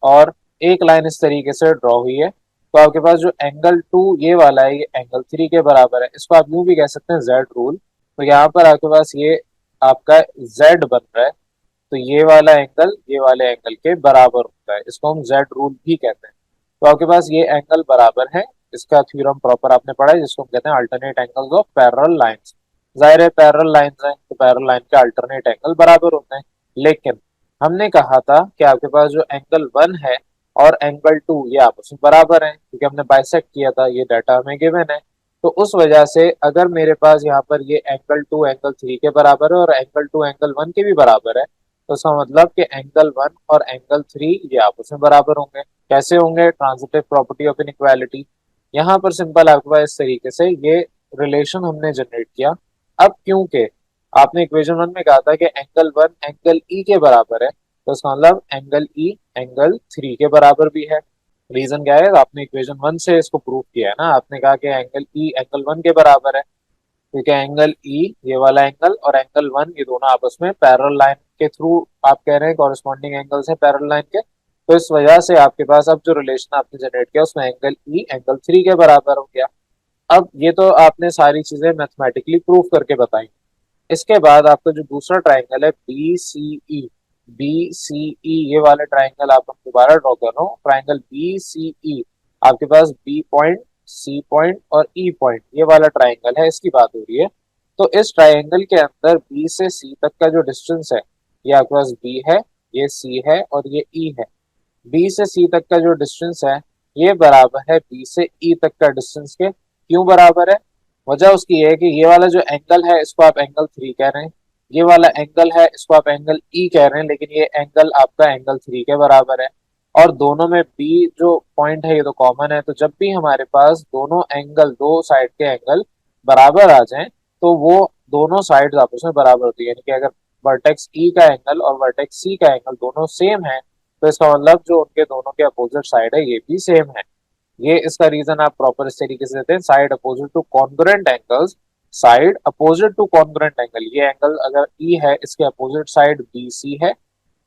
और एक लाइन इस तरीके से ड्रॉ हुई है, तो आपके पास जो एंगल टू ये वाला है ये एंगल थ्री के बराबर है। इसको आप यूं भी कह सकते हैं जेड रूल। तो यहाँ पर आपके पास ये आपका जेड बन रहा है, तो ये वाला एंगल ये वाले एंगल के बराबर होता है, इसको हम जेड रूल भी कहते हैं। तो आपके पास ये एंगल बराबर है, इसका थ्योरम प्रॉपर आपने पढ़ा है, जिसको हम कहते हैं alternate angles of parallel lines. जाहिर है पैरेलल लाइंस हैं तो पैरेलल लाइन के अल्टरनेट एंगल बराबर होते हैं, लेकिन हमने कहा था कि आपके पास जो एंगल वन है और एंगल टू ये आपस में बराबर हैं, क्योंकि हमने बाइसेक्ट किया था, ये डाटा हमें गिवन है। तो उस वजह से अगर मेरे पास यहाँ पर ये एंगल टू एंगल थ्री के बराबर है और एंगल टू एंगल वन के भी बराबर है, तो इसका मतलब कि एंगल वन और एंगल थ्री ये आपस में बराबर होंगे। कैसे होंगे, ट्रांजिटिव प्रॉपर्टी ऑफ इनइक्वालिटी। यहाँ पर सिंपल आपके पास इस तरीके से ये रिलेशन हमने जनरेट किया। अब क्योंकि आपने इक्वेशन वन में कहा था कि एंगल वन एंगल ई के बराबर है, तो इसका मतलब एंगल ई एंगल थ्री के बराबर भी है। रीजन क्या है, आपने इक्वेशन वन से इसको प्रूव किया है ना, आपने कहा कि एंगल ई एंगल वन के बराबर है, क्योंकि एंगल ई ये वाला एंगल और एंगल वन ये दोनों आपस में पैरेलल लाइन के थ्रू आप कह रहे हैं कॉरेस्पॉन्डिंग एंगल्स है पैरेलल लाइन के। तो इस वजह से आपके पास अब जो रिलेशन आपने जनरेट किया उसमें एंगल ई एंगल थ्री के बराबर हो गया। अब ये तो आपने सारी चीजें मैथमेटिकली प्रूव करके बताई। इसके बाद आपका जो दूसरा ट्राइंगल है बी सी ई, बी सी ई ये वाला ट्राइंगल आप हम दोबारा ड्रॉ कर रहा हूँ, ट्राइंगल बी सी ई, आपके पास बी पॉइंट सी पॉइंट और ई पॉइंट ये वाला ट्राइंगल है, इसकी बात हो रही है। तो इस ट्राइंगल के अंदर बी से सी तक का जो डिस्टेंस है ये आपके पास बी है, ये सी है और ये ई है। बी से सी तक का जो डिस्टेंस है ये बराबर है बी से ई तक का डिस्टेंस के। क्यों बराबर है, वजह उसकी ये है कि ये वाला जो एंगल है इसको आप एंगल थ्री कह रहे हैं, ये वाला एंगल है, इसको आप एंगल ई कह रहे हैं, लेकिन ये एंगल आपका एंगल 3 के बराबर है। और दोनों में बी जो पॉइंट है ये तो कॉमन है, तो जब भी हमारे पास दोनों एंगल, दो साइड के एंगल बराबर आ जाएं, तो वो दोनों साइड्स आपस में बराबर होती है। यानी कि अगर वर्टेक्स ई का एंगल और वर्टेक्स सी का एंगल दोनों सेम है, तो इसका मतलब जो उनके दोनों के अपोजिट साइड है ये भी सेम है। ये इसका रीजन आप प्रॉपर इस तरीके से देते हैं, side opposite two congruent angles, side opposite two congruent angle. ये एंगल अगर ई है, इसके अपोजिट साइड बी सी है,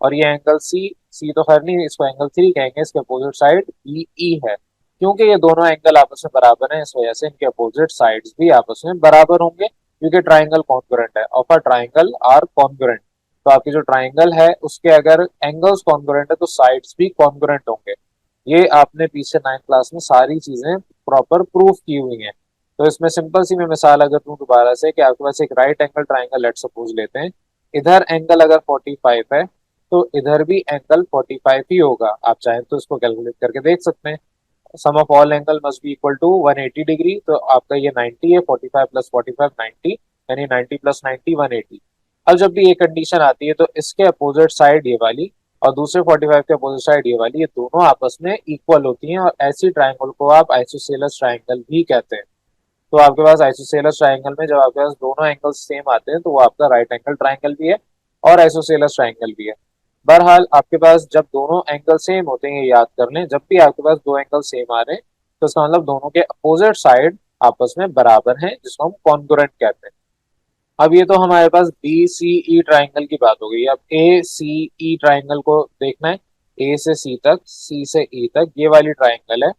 और ये एंगल सी, सी तो खैर नहीं, इसको एंगल 3 कहेंगे, इसके अपोजिट साइड बी ई है। क्योंकि ये दोनों एंगल आपस में बराबर हैं, इस वजह से इनके अपोजिट साइड्स भी आपस में बराबर होंगे, क्योंकि ट्राइंगल कॉन्ग्रुएंट है, of a triangle are congruent. तो आपकी जो ट्राइंगल है उसके अगर एंगल्स कॉन्ग्रुएंट है तो साइड्स भी कॉन्ग्रुएंट होंगे। ये आपने पीछे 9th क्लास में सारी चीजें प्रॉपर प्रूफ की हुई हैं। तो इसमें सिंपल सी मैं मिसाल अगर दूं दोबारा से, कि आपके पास एक right angle triangle let suppose लेते हैं, इधर एंगल अगर 45 है, तो इधर भी एंगल 45 ही होगा। आप चाहें तो इसको कैलकुलेट करके देख सकते हैं। Sum of all angle must be equal to 180 degree, तो आपका ये 90 है, 45 प्लस 45 90, यानी 90 प्लस 90 180। अब जब भी ये कंडीशन आती है, तो इसके अपोजिट साइड ये वाली और दूसरे 45 के अपोजिट साइड ये वाली, ये दोनों आपस में इक्वल होती हैं, और ऐसी ट्राइंगल को आप आइसोसेलेस ट्राइंगल भी कहते हैं। तो आपके पास आइसोसेलेस ट्राइंगल में जब आपके पास दोनों एंगल सेम आते हैं, तो वो आपका राइट एंगल ट्राइंगल भी है और आइसोसेलेस ट्राइंगल भी है। बहरहाल आपके पास जब दोनों एंगल सेम होते हैं, ये याद कर लें, जब भी आपके पास दो एंगल सेम आ रहे हैं, तो इसका मतलब दोनों के अपोजिट साइड आपस में बराबर हैं, जिसको हम कॉन्ग्रुएंट कहते हैं। अब ये तो हमारे पास बी सी ई ट्राइंगल की बात हो गई। अब ए सी ई ट्राइंगल को देखना है, ए से सी तक, सी से ई तक, ये वाली ट्राइंगल है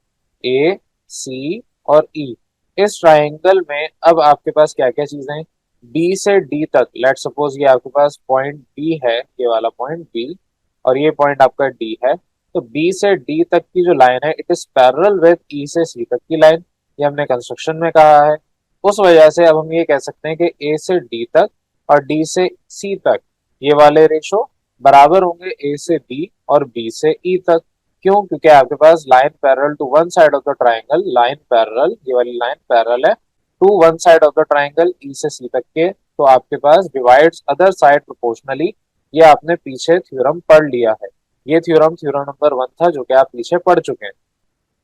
ए सी और ई। इस ट्राइंगल में अब आपके पास क्या क्या चीजें हैं, बी से डी तक, लेट सपोज ये आपके पास पॉइंट बी है, ये वाला पॉइंट बी, और ये पॉइंट आपका डी है। तो बी से डी तक की जो लाइन है, इट इज पैरेलल विद ई से सी तक की लाइन, ये हमने कंस्ट्रक्शन में कहा है। उस वजह से अब हम ये कह सकते हैं कि ए से डी तक और डी से सी तक ये वाले रेशो बराबर होंगे ए से बी और बी से ई तक। क्यों? क्योंकि आपके पास line parallel to one side of the triangle, line parallel, ये वाली लाइन पैरेलल है to one side of the triangle E से सी तक के, तो आपके पास डिवाइड्स अदर साइड प्रोपोर्शनली। ये आपने पीछे थ्योरम पढ़ लिया है, ये थ्योरम थ्योरम नंबर 1 था जो कि आप पीछे पढ़ चुके हैं।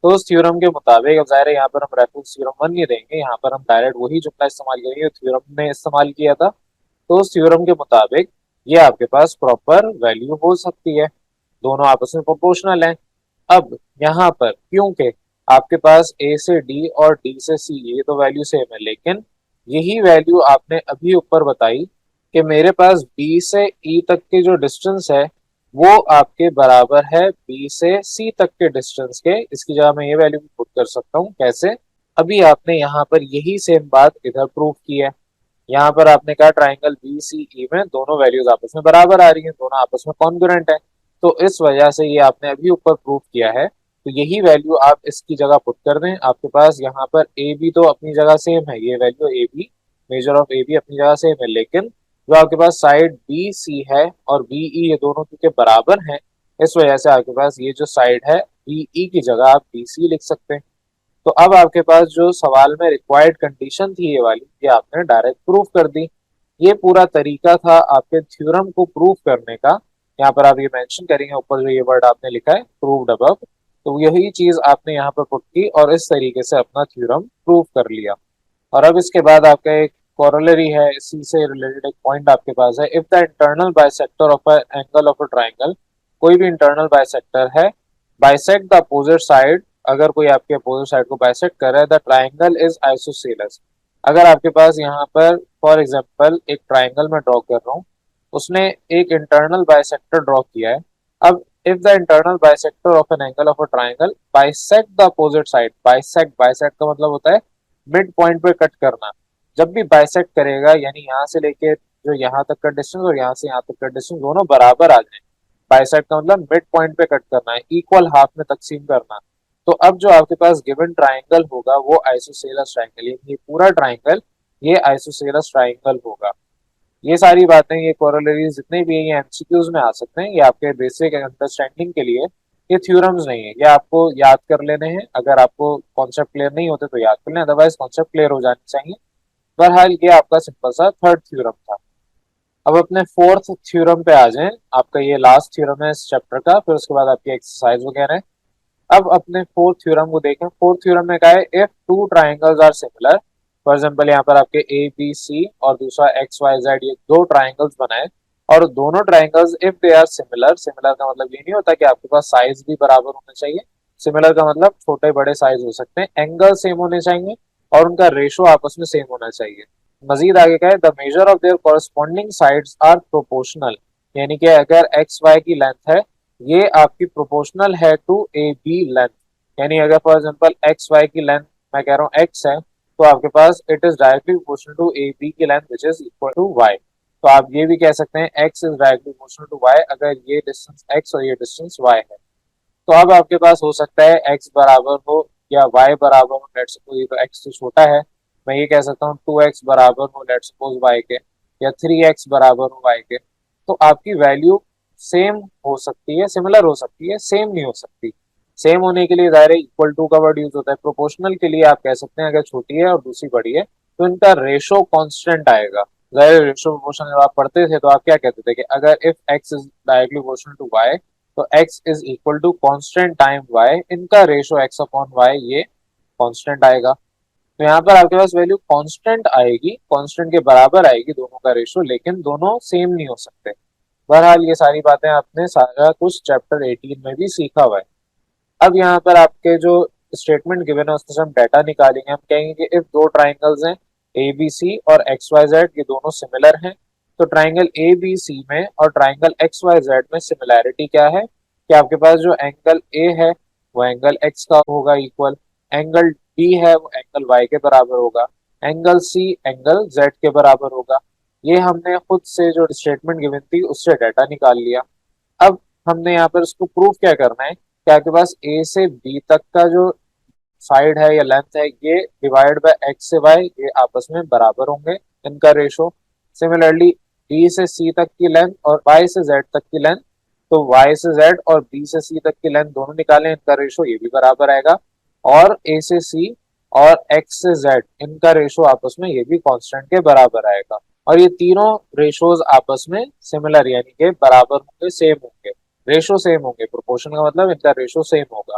तो उस थ्योरम के मुताबिक, अब जाहिर है यहाँ पर हम रेफरेंस थ्योरम 1 नहीं देंगे, यहाँ पर हम डायरेक्ट वही जुमला इस्तेमाल करेंगे थ्योरम ने इस्तेमाल किया था। तो उस थ्योरम के मुताबिक ये आपके पास प्रॉपर वैल्यू हो सकती है, दोनों आपस में प्रोपोर्शनल हैं। अब यहाँ पर क्योंकि आपके पास ए से डी और डी से सी ये तो वैल्यू सेम है, लेकिन यही वैल्यू आपने अभी ऊपर बताई कि मेरे पास बी से ई तक की जो डिस्टेंस है वो आपके बराबर है बी से सी तक के डिस्टेंस के। इसकी जगह मैं ये वैल्यू पुट कर सकता हूँ, कैसे? अभी आपने यहाँ पर यही सेम बात इधर प्रूव की है। यहाँ पर आपने कहा ट्राइंगल बी सी ई में दोनों वैल्यूज आपस में बराबर आ रही हैं, दोनों आपस में कॉन्ग्रुएंट है। तो इस वजह से ये आपने अभी ऊपर प्रूव किया है, तो यही वैल्यू आप इसकी जगह पुट कर दें। आपके पास यहाँ पर ए बी तो अपनी जगह सेम है, ये value A B, measure of A B अपनी जगह सेम है, लेकिन जो आपके पास साइड बी सी है और बी ई ये दोनों क्योंकि बराबर हैं, इस वजह से आपके पास ये जो साइड है बी ई की जगह आप बी सी लिख सकते हैं। तो अब आपके पास जो सवाल में रिक्वायर्ड कंडीशन थी ये वाली, ये आपने डायरेक्ट प्रूफ कर दी। ये पूरा तरीका था आपके थ्योरम को प्रूफ करने का। यहाँ पर आप ये मेंशन करेंगे ऊपर जो ये वर्ड आपने लिखा है प्रूव्ड अबव, तो यही चीज आपने यहाँ पर पुट की और इस तरीके से अपना थ्योरम प्रूफ कर लिया। और अब इसके बाद आपका एक कॉरोलरी है, इसी से रिलेटेड एक पॉइंट आपके पास है, if the internal bisector of a angle of a triangle, कोई भी इंटरनल बाइसेक्टर है, बाइसेक्ट द अपोजिट साइड, अगर कोई आपके अपोजिट साइड को बाइसेक्ट कर रहा है, द ट्राइंगल इज आइसोसेलेस। अगर आपके पास यहाँ पर फॉर एग्जांपल एक ट्राइंगल में ड्रॉ कर रहा हूँ, उसने एक इंटरनल बाइसेक्टर ड्रॉ किया है। अब if the internal bisector of an angle of a triangle bisect the opposite side, bisect, bisect का मतलब होता है मिड पॉइंट पे कट करना। जब भी बाइसेक्ट करेगा, यानी यहाँ से लेके जो यहाँ तक का डिस्टेंस और यहाँ से यहाँ तक का डिस्टेंस दोनों बराबर आ जाए, बाइसेक्ट का मतलब मिड पॉइंट पे कट करना है, इक्वल हाफ में तकसीम करना। तो अब जो आपके पास गिवन ट्राइंगल होगा वो आइसोसेलेस ट्राइंगल, ये पूरा ट्राइंगल ये आइसोसेलेस ट्राइंगल होगा। ये सारी बातें, ये कोरोलरीज जितने भी हैं, ये एमसीक्यूज में आ सकते हैं, ये आपके बेसिक अंडरस्टैंडिंग के लिए, ये थ्योरम्स नहीं है, ये आपको याद कर लेने हैं। अगर आपको कॉन्सेप्ट क्लियर नहीं होते तो याद कर लें, अदरवाइज कॉन्सेप्ट क्लियर हो जाने चाहिए। बहरहाल ये आपका सिंपल सा थर्ड थ्योरम था। अब अपने फोर्थ थ्योरम पे आ जाएं। आपका ये लास्ट थ्योरम है इस चैप्टर का, फिर उसके बाद आपकी एक्सरसाइज वगैरह है। अब अपने फोर्थ थ्योरम को देखें। फोर्थ थ्योरम में क्या है, if two triangles are similar, for example यहाँ पर आपके ए बी सी और दूसरा एक्स वाई जेड, ये दो ट्राइंगल्स बनाए और दोनों triangles if they are similar, similar का मतलब ये नहीं होता कि आपके पास साइज भी बराबर होना चाहिए, सिमिलर का मतलब छोटे बड़े साइज हो सकते हैं, एंगल सेम होने चाहिए और उनका रेशो आपस में सेम होना चाहिए। मजीद आगे का है, the measure of their corresponding sides are proportional, यानी कि अगर एक्स वाई की लेंथ है ये आपकी प्रोपोर्शनल है टू ए बी लेंथ, यानी अगर फॉर एग्जांपल एक्स वाई की लेंथ मैं कह रहा हूँ एक्स है, तो आपके पास it is directly proportional to A B की length which is equal to Y. तो आप ये भी कह सकते हैं X is directly proportional to Y अगर ये डिस्टेंस एक्स और ये डिस्टेंस वाई है। तो अब आपके पास हो सकता है एक्स बराबर हो या वाई बराबर हो, लेट्स सपोज ये तो एक्स से छोटा है, मैं ये कह सकता हूँ 2x बराबर हो लेट्स सपोज वाई के, या 3x बराबर हो वाई के। तो आपकी वैल्यू सेम हो सकती है, सिमिलर हो सकती है, सेम नहीं हो सकती। सेम होने के लिए ज़ाहिर है इक्वल टू का वर्ड यूज होता है। प्रोपोर्शनल के लिए आप कह सकते हैं अगर छोटी है और दूसरी बड़ी है तो इनका रेशो कांस्टेंट आएगा। ज़ाहिर रेशो प्रोपोर्शनल जब आप पढ़ते थे तो आप क्या कहते थे कि अगर if x is directly proportional to y, तो x is equal to constant time y, इनका रेशो x अपॉन y ये कांस्टेंट आएगा। तो यहाँ पर आपके पास वैल्यू कांस्टेंट आएगी, कांस्टेंट के बराबर आएगी दोनों का रेशो, लेकिन दोनों सेम नहीं हो सकते। बहरहाल ये सारी बातें आपने सारा कुछ चैप्टर 18 में भी सीखा हुआ है। अब यहाँ पर आपके जो स्टेटमेंट गिवन है उसमें से हम डाटा निकालेंगे। हम कहेंगे कि इफ दो ट्राइंगल्स हैं ए बी सी और एक्स वाई जेड, ये दोनों सिमिलर हैं, तो ट्राइंगल ए बी सी में और ट्राइंगल एक्स वाई जेड में सिमिलैरिटी क्या है कि आपके पास जो एंगल ए है वो एंगल एक्स का होगा इक्वल, एंगल बी है वो एंगल वाई के बराबर होगा, एंगल सी एंगल जेड के बराबर होगा। ये हमने खुद से जो स्टेटमेंट गिवन थी उससे डाटा निकाल लिया। अब हमने यहाँ पर उसको प्रूफ क्या करना है कि आपके पास ए से बी तक का जो साइड है या लेंथ है ये डिवाइड बाय एक्स से वाई, ये आपस में बराबर होंगे इनका रेशो। सिमिलरली बी से सी तक की लेंथ और वाई से जेड तक की लेंथ, तो वाई से जेड और बी से सी तक की लेंथ दोनों निकालें, इनका रेशो ये भी बराबर आएगा। और ए से सी और एक्स से जेड इनका रेशो आपस में ये भी कांस्टेंट के बराबर आएगा। और ये तीनों रेशोज आपस में सिमिलर यानी कि बराबर होंगे, सेम होंगे, रेशो सेम होंगे। प्रोपोर्शन का मतलब इनका रेशो सेम होगा।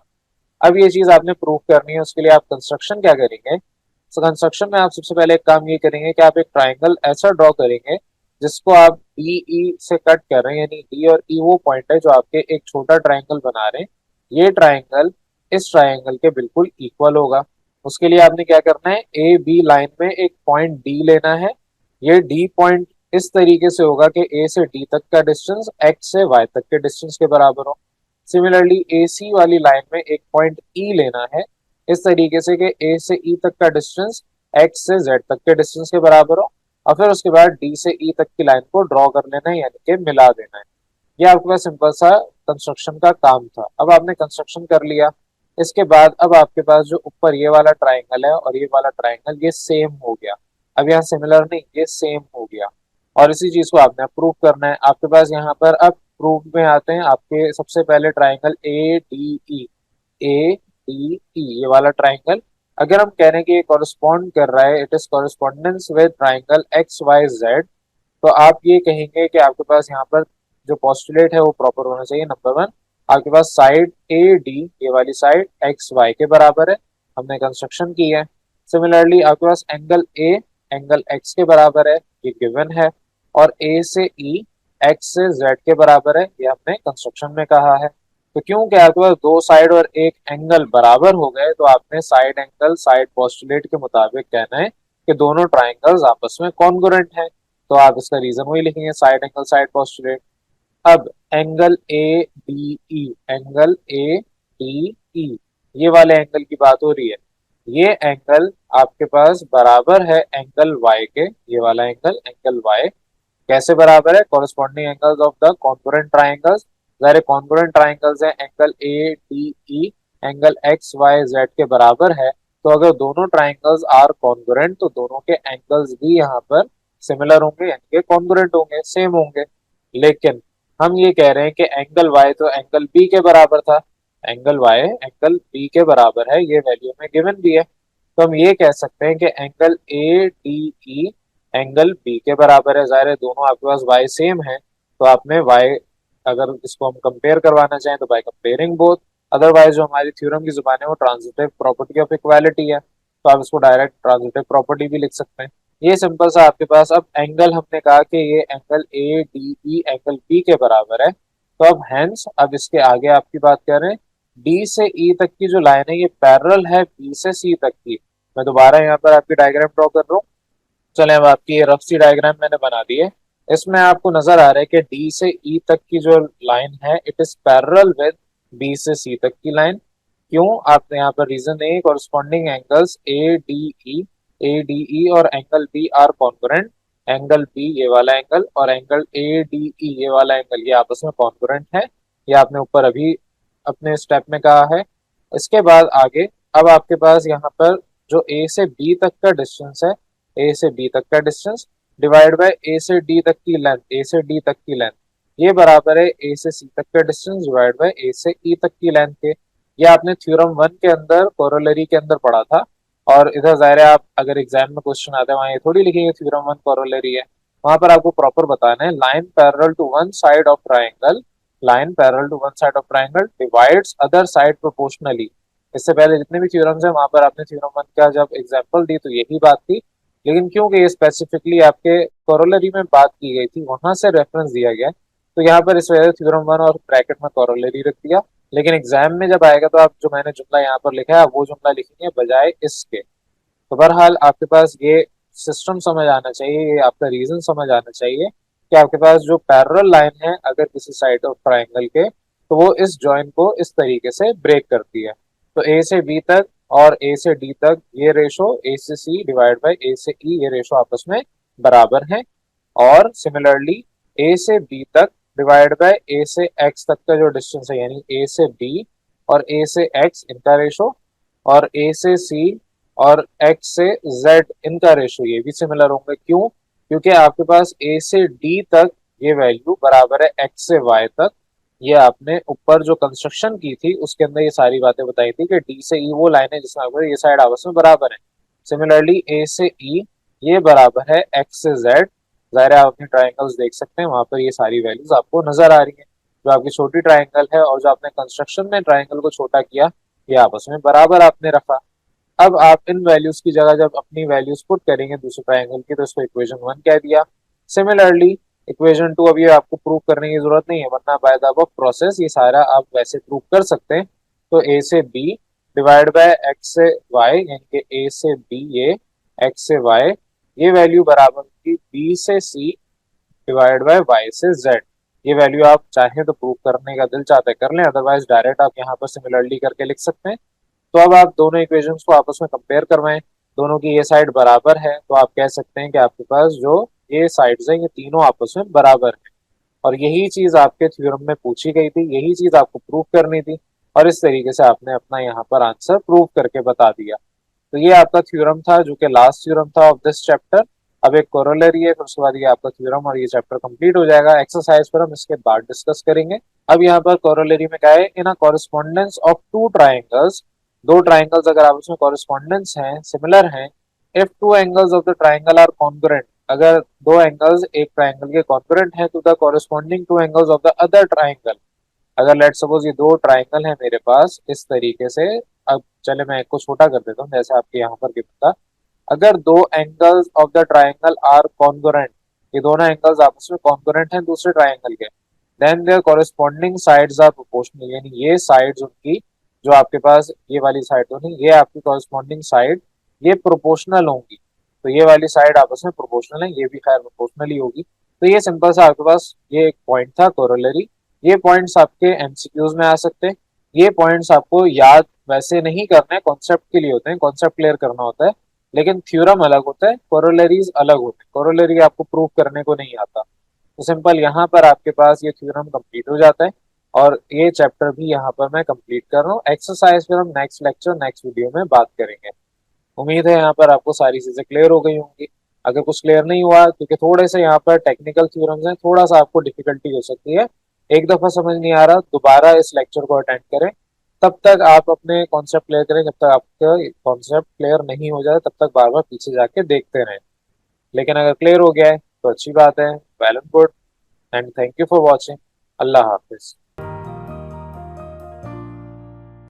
अब ये चीज आपने प्रूव करनी है, उसके लिए आप कंस्ट्रक्शन क्या करेंगे। तो कंस्ट्रक्शन में आप सबसे पहले एक काम ये करेंगे कि आप एक ट्राइंगल ऐसा ड्रॉ करेंगे जिसको आप डी ई से कट कर रहे हैं, यानी डी और ई वो पॉइंट है जो आपके एक छोटा ट्राइंगल बना रहे हैं। ये ट्राइंगल इस ट्राइंगल के बिल्कुल इक्वल होगा। उसके लिए आपने क्या करना है, ए बी लाइन में एक पॉइंट डी लेना है। ये डी पॉइंट इस तरीके से होगा कि ए से डी तक का डिस्टेंस एक्स से वाई तक के डिस्टेंस के बराबर हो। सिमिलरली ए सी वाली लाइन में एक पॉइंट ई लेना है इस तरीके से कि ए से ई तक का डिस्टेंस एक्स से जेड तक के डिस्टेंस के बराबर हो, और फिर उसके बाद डी से ई तक की लाइन को ड्रॉ कर लेना है यानी कि मिला देना है। ये आपके पास सिंपल सा कंस्ट्रक्शन का काम था। अब आपने कंस्ट्रक्शन कर लिया, इसके बाद अब आपके पास जो ऊपर ये वाला ट्राइंगल है और ये वाला ट्राइंगल ये सेम हो गया। अब यहाँ सिमिलर नहीं, ये सेम हो गया और इसी चीज को आपने प्रूव करना है। आपके पास यहाँ पर अब प्रूफ में आते हैं आपके सबसे पहले triangle A D E, A D ई ये वाला ट्राइंगल अगर हम कह रहे हैं कि ये कॉरेस्पॉन्ड कर रहा है, it is correspondence with triangle X Y Z, तो आप ये कहेंगे कि आपके पास यहाँ पर जो पोस्टुलेट है वो प्रॉपर होना चाहिए। नंबर वन, आपके पास साइड ए डी ये वाली साइड एक्स वाई के बराबर है, हमने कंस्ट्रक्शन की है। सिमिलरली आपके पास एंगल ए एंगल एक्स के बराबर है, ये गिवन है। और ए से ई एक्स से जेड के बराबर है, ये हमने कंस्ट्रक्शन में कहा है। तो क्योंकि आपके पास दो साइड और एक एंगल बराबर हो गए तो आपने साइड एंगल साइड पोस्टुलेट के मुताबिक कहना है कि दोनों ट्राइंगल्स आपस में कॉन्ग्रुएंट हैं। तो आप इसका रीजन वही लिखेंगे, साइड एंगल साइड पोस्टुलेट। अब angle A D E, angle A D ई ये वाले एंगल की बात हो रही है। ये एंगल आपके पास बराबर है एंगल वाई के, ये वाला एंगल एंगल वाई कैसे बराबर है, corresponding angles of the congruent triangles. ज़ाहिर कॉन्ग्रुएंट ट्राइंगल्स हैं, angle A D E angle X Y Z के बराबर है। तो अगर दोनों ट्राइंगल्स आर कॉन्ग्रुएंट तो दोनों के एंगल्स भी यहाँ पर सिमिलर होंगे यानी कि कॉन्ग्रुएंट होंगे, सेम होंगे। लेकिन हम ये कह रहे हैं कि एंगल वाई तो एंगल बी के बराबर था, एंगल वाई एंगल बी के बराबर है, ये वैल्यू में गिवन भी है। तो हम ये कह सकते हैं कि angle A D E angle B के बराबर है। जाहिर है दोनों आपके पास वाई सेम है, तो आपने वाई, अगर इसको हम कंपेयर करवाना चाहें तो बाय कंपेयरिंग बोथ, अदरवाइज जो हमारी थ्योरम की जुबान है वो ट्रांजिटिव प्रॉपर्टी ऑफ इक्वालिटी है, तो आप इसको डायरेक्ट ट्रांजिटिव प्रॉपर्टी भी लिख सकते हैं। ये सिंपल सा आपके पास। अब एंगल हमने कहा कि ये angle A D E angle B के बराबर है, तो अब हैंस अब इसके आगे आपकी बात करें, डी से ई तक की जो लाइन है ये पैरेलल है बी से सी तक की। मैं दोबारा यहाँ पर आपकी डायग्राम ड्रॉ कर रहा हूँ। चले अब आपकी ये रफ सी डायग्राम मैंने बना दी है। इसमें आपको नजर आ रहा है कि डी से ई तक की जो लाइन है it is parallel with B से सी तक की लाइन। क्यों? आपने यहाँ पर रीजन है, corresponding angles A D E और angle B are congruent. Angle B ये वाला एंगल और एंगल ए डी ई ये वाला एंगल ये आपस में कॉन्ग्रुएंट है। ये आपने ऊपर अभी अपने स्टेप में कहा है। इसके बाद आगे अब आपके पास यहाँ पर जो ए से बी तक का डिस्टेंस है, ए से बी तक का डिस्टेंस डिवाइड बाय ए से डी तक की लेंथ, ए से डी तक की लेंथ ये बराबर है ए से सी तक का डिस्टेंस डिवाइड बाय ए से ई तक की लेंथ के। ये आपने थ्योरम 1 के अंदर कोरोलरी के अंदर पढ़ा था। और इधर जाहिर है आप अगर एग्जाम में क्वेश्चन आते हैं वहां ये थोड़ी लिखेंगे थ्योरम 1 कोरोलरी है, वहां पर आपको प्रॉपर बताना है line parallel to one side of triangle, line parallel to one side of triangle divides other side proportionally. इससे पहले जितने भी थ्योरम्स हैं वहां पर आपने थ्योरम 1 का जब एग्जांपल दी तो यही बात थी, लेकिन क्योंकि ये स्पेसिफिकली आपके कोरोलरी में बात की गई थी वहां से रेफरेंस दिया गया है, तो यहाँ पर इस वजह से थ्योरम 1 और ब्रैकेट में कोरोलरी रख दिया। लेकिन एग्जाम में जब आएगा तो आप जो मैंने जुमला यहाँ पर लिखा है आप वो जुमला लिखेंगे बजाय इसके। तो बहरहाल आपके पास ये सिस्टम समझ आना चाहिए, ये आपका रीजन समझ आना चाहिए कि आपके पास जो पैरेलल लाइन है अगर किसी साइड ऑफ ट्राइंगल के, तो वो इस जॉइंट को इस तरीके से ब्रेक करती है। तो ए से बी तक और ए से डी तक ये रेशो ए से सी डिवाइड बाय ए से ई ये रेशो आपस में बराबर है। और सिमिलरली ए से बी तक डिवाइड बाय ए से एक्स तक का जो डिस्टेंस है यानी ए से बी और ए से एक्स इनका रेशो, और ए से सी और एक्स से जेड इनका रेशो ये भी सिमिलर होंगे। क्यों? क्योंकि आपके पास ए से डी तक ये वैल्यू बराबर है एक्स से वाई तक। ये आपने ऊपर जो कंस्ट्रक्शन की थी उसके अंदर ये सारी बातें बताई थी कि डी से ई वो लाइन है जिसमें आपको ये साइड आपस में बराबर है। सिमिलरली ए से ई ये बराबर है एक्स से जेड। जाहिर है आप अपने ट्राइंगल्स देख सकते हैं वहां पर ये सारी वैल्यूज आपको नजर आ रही हैं। जो आपकी छोटी ट्राइंगल है और जो आपने कंस्ट्रक्शन में ट्राइंगल को छोटा किया ये आपस में बराबर आपने रखा। अब आप इन वैल्यूज की जगह जब अपनी वैल्यूज पुट करेंगे दूसरे ट्राइंगल की तो इसको इक्वेशन 1 कह दिया। सिमिलरली इक्वेशन 2 अभी आपको प्रूव करने की जरूरत नहीं है, वरना बाय द अबव प्रोसेस ये सारा आप वैसे प्रूव कर सकते हैं। तो ए से बी डिवाइड बाय एक्स से वाई यानी कि ए से बी ये एक्स से वाई ये वैल्यू बराबर की बी से सी डिवाइड बाय वाई से जेड। ये वैल्यू आप चाहें तो प्रूव करने का दिल चाहते कर लें, अदरवाइज डायरेक्ट आप यहाँ पर सिमिलरली करके लिख सकते हैं। तो अब आप दोनों इक्वेशंस को आपस में कंपेयर करवाएं, दोनों की ये साइड बराबर है तो आप कह सकते हैं कि आपके पास जो ये साइड्स हैं ये तीनों आपस में बराबर है। और यही चीज आपके थ्योरम में पूछी गई थी, यही चीज आपको प्रूव करनी थी, और इस तरीके से आपने अपना यहाँ पर आंसर प्रूव करके बता दिया। तो ये आपका थ्योरम था जो कि लास्ट थ्योरम था ऑफ दिस चैप्टर। अब एक कोरोलरी है, फिर उसके बाद ये आपका थ्योरम और ये चैप्टर कंप्लीट हो जाएगा। एक्सरसाइज पर हम इसके बाद डिस्कस करेंगे। अब यहाँ पर कोरोलरी में क्या है, in a correspondence of two triangles, दो ट्राइंगल्स अगर आपस में कॉरेस्पॉन्डेंस हैं सिमिलर हैं, if two angles of the triangle are congruent, अगर दो एंगल्स एक ट्राइंगल के कॉन्ग्रुएंट हैं to the corresponding two angles of the other triangle. अगर लेट सपोज ये दो ट्राइंगल है मेरे पास इस तरीके से, अब चले मैं एक को छोटा कर देता हूँ जैसे आपके यहाँ पर गिवन था। अगर दो angles of the triangle are congruent, ये दोनों एंगल्स आपस में कॉन्ग्रुएंट हैं दूसरे ट्राइंगल के, then their corresponding sides are proportional, यानी ये साइड्स उनकी जो आपके पास ये वाली साइड तो नहीं, ये आपकी कॉरेस्पॉन्डिंग साइड ये प्रोपोर्शनल होंगी। तो ये वाली साइड आपस में प्रोपोर्शनल है, ये भी खैर प्रोपोर्शनल ही होगी। तो ये सिंपल सा आपके पास ये एक पॉइंट था कोरोलरी। ये पॉइंट्स आपके एमसीक्यूज में आ सकते हैं। ये पॉइंट्स आपको याद वैसे नहीं करना है, कॉन्सेप्ट के लिए होते हैं, कॉन्सेप्ट क्लियर करना होता है। लेकिन थ्योरम अलग होता है, कोरोलरीज अलग होते हैं, कोरोलरी आपको प्रूव करने को नहीं आता। तो सिंपल यहाँ पर आपके पास ये थ्योरम कंप्लीट हो जाता है और ये चैप्टर भी यहाँ पर मैं कंप्लीट कर रहा हूँ। एक्सरसाइज फिर हम नेक्स्ट लेक्चर नेक्स्ट वीडियो में बात करेंगे। उम्मीद है यहाँ पर आपको सारी चीजें क्लियर हो गई होंगी। अगर कुछ क्लियर नहीं हुआ क्योंकि थोड़े से यहाँ पर टेक्निकल थ्योरम्स हैं, थोड़ा सा आपको डिफिकल्टी हो सकती है, एक दफा समझ नहीं आ रहा दोबारा इस लेक्चर को अटेंड करें। तब तक आप अपने कॉन्सेप्ट क्लियर करें, जब तक आपका कॉन्सेप्ट क्लियर नहीं हो जाए तब तक बार बार पीछे जाके देखते रहें। लेकिन अगर क्लियर हो गया है तो अच्छी बात है, well and good, and thank you for watching. Allah Hafiz.